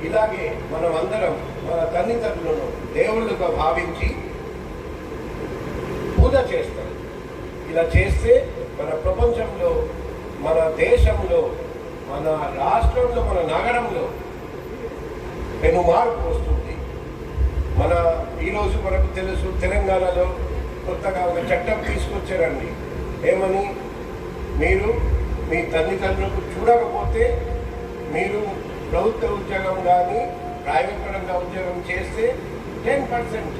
ఇలాగే మనం అందరం మన తల్లిదండ్రులను దేవుళ్ళుగా భావించి పూజ చేస్తాం. ఇలా చేస్తే మన ప్రపంచంలో, మన దేశంలో, మన రాష్ట్రంలో, మన నగరంలో పెను మార్పు వస్తుంది. ఈరోజు మనకు తెలుసు తెలంగాణలో కొత్తగా ఒక చట్టం తీసుకొచ్చారండి. ఏమని? మీరు మీ తల్లిదండ్రులకు చూడకపోతే మీరు ప్రభుత్వ ఉద్యోగం కానీ ప్రైవేట్ పరంగా ఉద్యోగం చేస్తే 10%,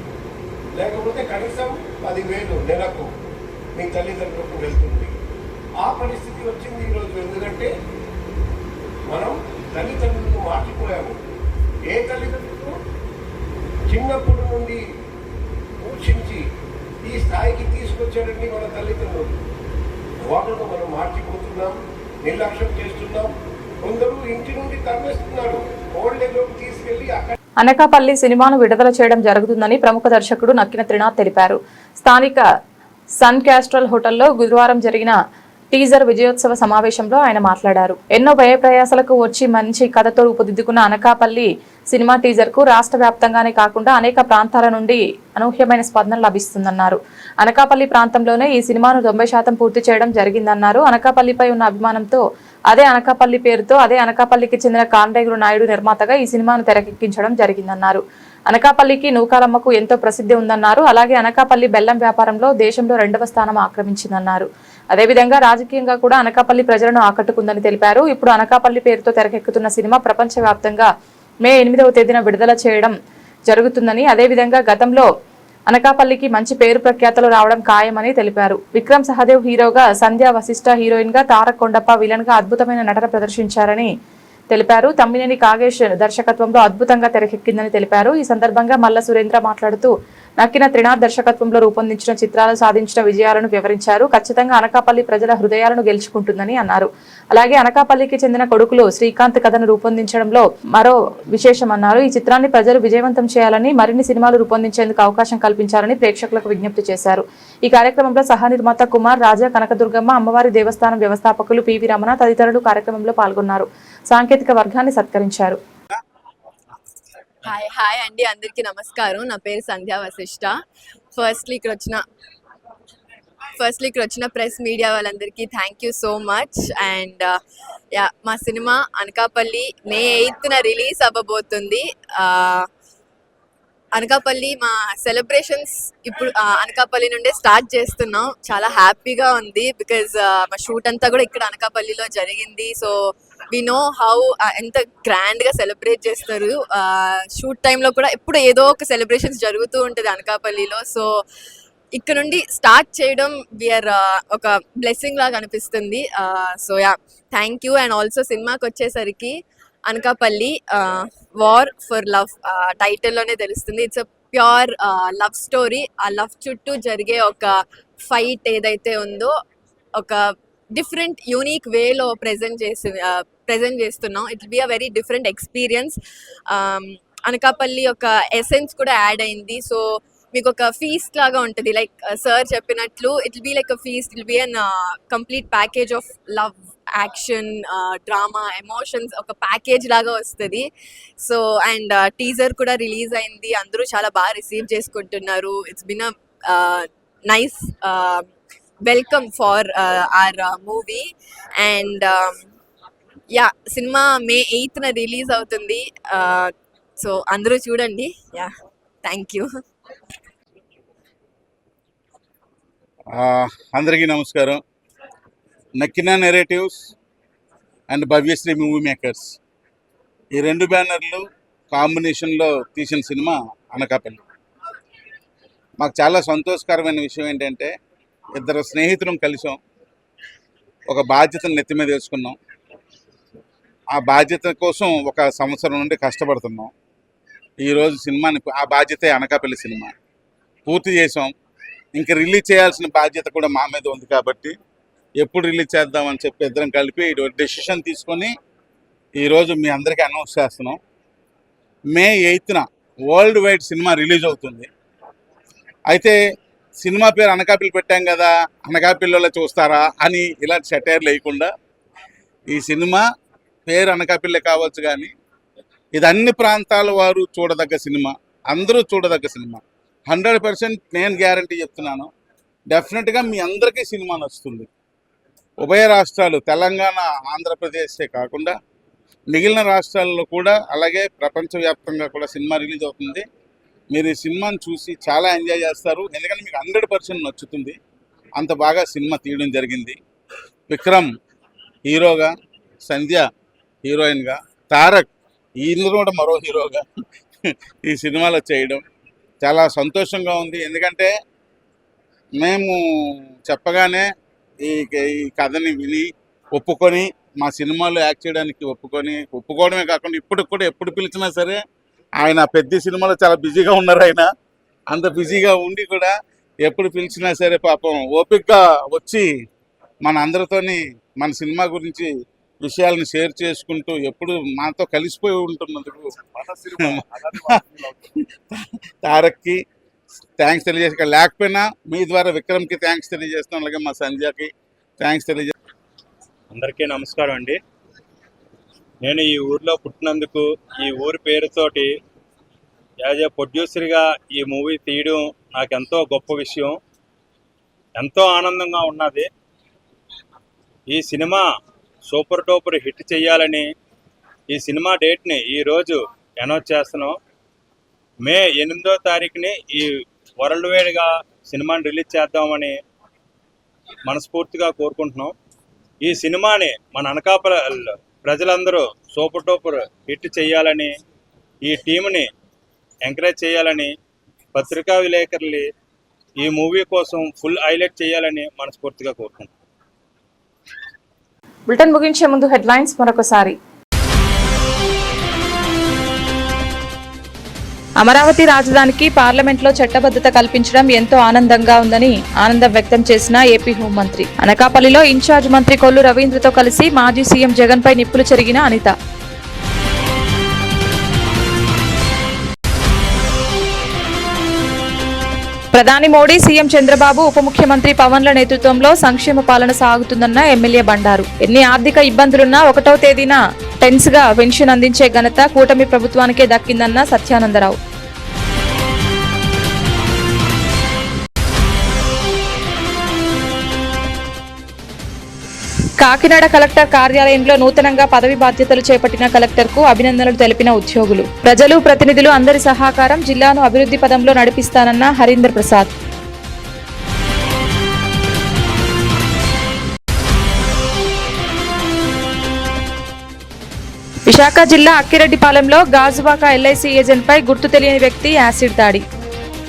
లేకపోతే కనీసం 10,000 నెలకు మీ తల్లిదండ్రులకు వెళ్తుంది. ఆ పరిస్థితి వచ్చింది ఈరోజు. ఎందుకంటే మనం తల్లిదండ్రులను మార్చిపోయాము. ఏ తల్లిదండ్రులు చిన్నప్పటి నుండి పోషించి ఈ స్థాయికి తీసుకొచ్చారండి మన తల్లిదండ్రులు. వాటిని మనం మార్చిపోతున్నాం, నిర్లక్ష్యం చేస్తున్నాం. కొందరు ఇంటి నుండి తరివేస్తున్నారు, ఓల్డ్ ఏజ్ లోకి తీసుకెళ్లి అక్కడ. అనకాపల్లి సినిమాను విడుదల చేయడం జరుగుతుందని ప్రముఖ దర్శకుడు నక్కిన త్రినాథ్ తెలిపారు. స్థానిక సన్ క్యాస్ట్రల్ హోటల్లో గురువారం జరిగిన టీజర్ విజయోత్సవ సమావేశంలో ఆయన మాట్లాడారు. ఎన్నో వ్యయ ప్రయాసాలకు వచ్చి మంచి కథతో రూపుదిద్దుకున్న అనకాపల్లి సినిమా టీజర్ కు రాష్ట్ర వ్యాప్తంగానే కాకుండా అనేక ప్రాంతాల నుండి అనూహ్యమైన స్పందన లభిస్తుందన్నారు. అనకాపల్లి ప్రాంతంలోనే ఈ సినిమాను 90% పూర్తి చేయడం జరిగిందన్నారు. అనకాపల్లిపై ఉన్న అభిమానంతో అదే అనకాపల్లి పేరుతో అదే అనకాపల్లికి చెందిన కాండ్రేగురు నాయుడు నిర్మాతగా ఈ సినిమాను తెరకెక్కించడం జరిగిందన్నారు. అనకాపల్లికి నూకాలమ్మకు ఎంతో ప్రసిద్ధి ఉందన్నారు. అలాగే అనకాపల్లి బెల్లం వ్యాపారంలో దేశంలో 2వ స్థానం ఆక్రమించిందన్నారు. అదేవిధంగా రాజకీయంగా కూడా అనకాపల్లి ప్రజలను ఆకట్టుకుందని తెలిపారు. ఇప్పుడు అనకాపల్లి పేరుతో తెరకెక్కుతున్న సినిమా ప్రపంచవ్యాప్తంగా మే 8వ తేదీన విడుదల చేయడం జరుగుతుందని, అదేవిధంగా గతంలో అనకాపల్లికి మంచి పేరు ప్రఖ్యాతలు రావడం ఖాయమని తెలిపారు. విక్రమ్ సహదేవ్ హీరోగా, సంధ్యా వశిష్ఠ హీరోయిన్ గా, తారక్ కొండప్ప విలన్ గా అద్భుతమైన నటన ప్రదర్శించారని తెలిపారు. తమ్మినేని కాగేష్ దర్శకత్వంలో అద్భుతంగా తెరకెక్కిందని తెలిపారు. ఈ సందర్భంగా మల్ల సురేంద్ర మాట్లాడుతూ నక్కిన త్రినాథ్ దర్శకత్వంలో రూపొందించిన చిత్రాలు సాధించిన విజయాలను వివరించారు. ఖచ్చితంగా అనకాపల్లి ప్రజల హృదయాలను గెలుచుకుంటుందని అన్నారు. అలాగే అనకాపల్లికి చెందిన కొడుకులు శ్రీకాంత్ కథను రూపొందించడంలో మరో విశేషమన్నారు. ఈ చిత్రాన్ని ప్రజలు విజయవంతం చేయాలని, మరిన్ని సినిమాలు రూపొందించేందుకు అవకాశం కల్పించాలని ప్రేక్షకులకు విజ్ఞప్తి చేశారు. ఈ కార్యక్రమంలో సహ నిర్మాత కుమార్, రాజా, కనకదుర్గమ్మ, అమ్మవారి దేవస్థానం వ్యవస్థాపకులు పివి రమణ తదితరులు కార్యక్రమంలో పాల్గొన్నారు. సాంకేతిక వర్గాన్ని సత్కరించారు. హాయ్ అండి, అందరికీ నమస్కారం. నా పేరు సంధ్యా వశిష్ట. ఫస్ట్లీ ఇక్కడ వచ్చిన ప్రెస్ మీడియా వాళ్ళందరికీ thank you so much. And మా సినిమా అనకాపల్లి May 8th రిలీజ్ అవ్వబోతుంది. అనకాపల్లి మా సెలబ్రేషన్స్ ఇప్పుడు అనకాపల్లి నుండే స్టార్ట్ చేస్తున్నాం. చాలా హ్యాపీగా ఉంది బికాజ్ మా షూట్ అంతా కూడా ఇక్కడ అనకాపల్లిలో జరిగింది. సో వి నో హౌ ఎంత గ్రాండ్గా సెలబ్రేట్ చేస్తారు. షూట్ టైంలో కూడా ఎప్పుడు ఏదో ఒక సెలబ్రేషన్స్ జరుగుతూ ఉంటుంది అనకాపల్లిలో. సో ఇక్కడ నుండి స్టార్ట్ చేయడం వీఆర్ ఒక బ్లెస్సింగ్ లాగా అనిపిస్తుంది. So thank you. And also సినిమాకి వచ్చేసరికి అనకాపల్లి వార్ ఫర్ లవ్ టైటిల్లోనే తెలుస్తుంది. It's a pure love story. ఆ లవ్ చుట్టూ జరిగే ఒక ఫైట్ ఏదైతే ఉందో ఒక డిఫరెంట్ యూనిక్ వేలో ప్రజెంట్ చేస్తున్నాం. It will be a very different experience. Anakapalli ఒక ఎసెన్స్ కూడా యాడ్ అయింది. సో మీకు ఒక ఫీస్ట్ లాగా ఉంటుంది. లైక్ సార్ చెప్పినట్లు it will be like a feast. It will be an complete package of love, action, drama, emotions ఒక ప్యాకేజ్ లాగా వస్తుంది. సో అండ్ టీజర్ కూడా రిలీజ్ అయింది. అందరూ చాలా బాగా రిసీవ్ చేసుకుంటున్నారు. It's been a nice welcome for our movie. And సినిమా May 8th రిలీజ్ అవుతుంది. సో అందరూ చూడండి. Thank you. అందరికీ నమస్కారం. Nakkina narratives and Bhavyasri movie makers ఈ రెండు బ్యానర్లు కాంబినేషన్లో తీసిన సినిమా అనకాపల్లి. మాకు చాలా సంతోషకరమైన విషయం ఏంటంటే ఇద్దరు స్నేహితులం కలిసాం, ఒక బాధ్యతను నెత్తి మీద వేసుకున్నాం. ఆ బాధ్యత కోసం ఒక సంవత్సరం నుండి కష్టపడుతున్నాం. ఈరోజు సినిమాని ఆ బాధ్యతే అనకాపల్లి సినిమా పూర్తి చేసాం. ఇంకా రిలీజ్ చేయాల్సిన బాధ్యత కూడా మా మీద ఉంది కాబట్టి ఎప్పుడు రిలీజ్ చేద్దామని చెప్పి ఇద్దరం కలిపి డెసిషన్ తీసుకొని ఈరోజు మీ అందరికీ అనౌన్స్ చేస్తున్నాం. May 8th world wide cinema release అవుతుంది. అయితే సినిమా పేరు అనకాపల్లి పెట్టాం కదా, అనకాపల్లిలో చూస్తారా అని ఇలాంటి సెటైర్ లేకుండా ఈ సినిమా పేరు అనకాపల్లి కావచ్చు కానీ ఇది అన్ని ప్రాంతాల వారు చూడదగ్గ సినిమా, అందరూ చూడదగ్గ సినిమా. 100% నేను గ్యారంటీ చెప్తున్నాను. డెఫినెట్గా మీ అందరికీ సినిమా నచ్చుతుంది. ఉభయ రాష్ట్రాలు తెలంగాణ, ఆంధ్రప్రదేశే కాకుండా మిగిలిన రాష్ట్రాల్లో కూడా అలాగే ప్రపంచవ్యాప్తంగా కూడా సినిమా రిలీజ్ అవుతుంది. మీరు ఈ సినిమాని చూసి చాలా ఎంజాయ్ చేస్తారు. ఎందుకంటే మీకు 100% నచ్చుతుంది. అంత బాగా సినిమా తీయడం జరిగింది. విక్రమ్ హీరోగా, సంధ్య హీరోయిన్గా, తారక్ ఇందులో కూడా మరో హీరోగా ఈ సినిమాలో చేయడం చాలా సంతోషంగా ఉంది. ఎందుకంటే మేము చెప్పగానే ఈ కథని విని ఒప్పుకొని మా సినిమాలో యాక్ట్ చేయడానికి ఒప్పుకోవడమే కాకుండా ఇప్పుడు కూడా ఎప్పుడు పిలిచినా సరే ఆయన పెద్ద సినిమాలో చాలా బిజీగా ఉన్నారు. ఆయన అంత బిజీగా ఉండి కూడా ఎప్పుడు పిలిచినా సరే పాపం ఓపికగా వచ్చి మన అందరితోని మన సినిమా గురించి విషయాలను షేర్ చేసుకుంటూ ఎప్పుడు మాతో కలిసిపోయి ఉంటున్నందుకు తారక్కి థ్యాంక్స్ తెలియజేసి, లేకపోయినా మీ ద్వారా విక్రమ్కి థ్యాంక్స్ తెలియజేస్తాం. అలాగే మా సంధ్యకి థ్యాంక్స్ తెలియజేస్తాం. అందరికీ నమస్కారం అండి. నేను ఈ ఊర్లో పుట్టినందుకు ఈ ఊరి పేరుతోటి యాజ్ ఏ ప్రొడ్యూసర్గా ఈ మూవీ తీయడం నాకు ఎంతో గొప్ప విషయం, ఎంతో ఆనందంగా ఉన్నది. ఈ సినిమా సూపర్ డూపర్ హిట్ చేయాలని ఈ సినిమా డేట్ని ఈరోజు అనౌన్స్ చేస్తున్నాం. May 8th ఈ వరల్డ్ వైడ్గా సినిమాని రిలీజ్ చేద్దామని మనస్ఫూర్తిగా కోరుకుంటున్నాం. ఈ సినిమాని మన అనకాపల్లి ప్రజలందరూ సూపర్ డూపర్ హిట్ చేయాలని, ఈ టీంని ఎంకరేజ్ చేయాలని, పత్రికా విలేకరులు ఈ మూవీ కోసం ఫుల్ హైలైట్ చేయాలని మనస్ఫూర్తిగా కోరుకుంటున్నాం. బులెటిన్ ముగించే ముందు హెడ్లైన్స్ మరొకసారి. అమరావతి రాజధానికి పార్లమెంట్లో చట్టబద్ధత కల్పించడం ఎంతో ఆనందంగా ఉందని ఆనందం వ్యక్తం చేసిన ఏపీ హోంమంత్రి. అనకాపల్లిలో ఇన్ఛార్జ్ మంత్రి కొల్లు రవీంద్రతో కలిసి మాజీ సీఎం జగన్ పై నిప్పులు చెరిగిన అనిత. ప్రధాని మోడీ, సీఎం చంద్రబాబు, ఉప ముఖ్యమంత్రి పవన్ల నేతృత్వంలో సంక్షేమ పాలన సాగుతుందన్న ఎమ్మెల్యే బండారు. ఎన్ని ఆర్థిక ఇబ్బందులున్నా 1వ తేదీన టెన్స్ గా పెన్షన్ అందించే ఘనత కూటమి ప్రభుత్వానికే దక్కిందన్న సత్యానందరావు. కాకినాడ కలెక్టర్ కార్యాలయంలో నూతనంగా పదవి బాధ్యతలు చేపట్టిన కలెక్టర్కు అభినందనలు తెలిపిన ఉద్యోగులు. ప్రజలు, ప్రతినిధులు అందరి సహకారం జిల్లాను అభివృద్ధి పదంలో నడిపిస్తానన్న హరీంద్ర ప్రసాద్. విశాఖ జిల్లా అక్కిరెడ్డిపాలెంలో గాజువాక ఎల్ఐసి ఏజెంట్పై గుర్తు తెలియని వ్యక్తి యాసిడ్ దాడి.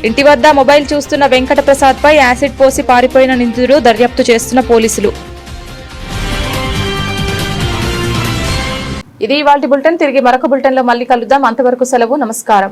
ఇంటి వద్ద మొబైల్ చూస్తున్న వెంకట ప్రసాద్పై యాసిడ్ పోసి పారిపోయిన నిందితుడు దర్యాప్తు చేస్తున్న పోలీసులు. ఇది ఇవాల్టి బులెటిన్. తిరిగి మరొక బులెటిన్లో మళ్ళీ కలుద్దాం. అంతవరకు సెలవు. నమస్కారం.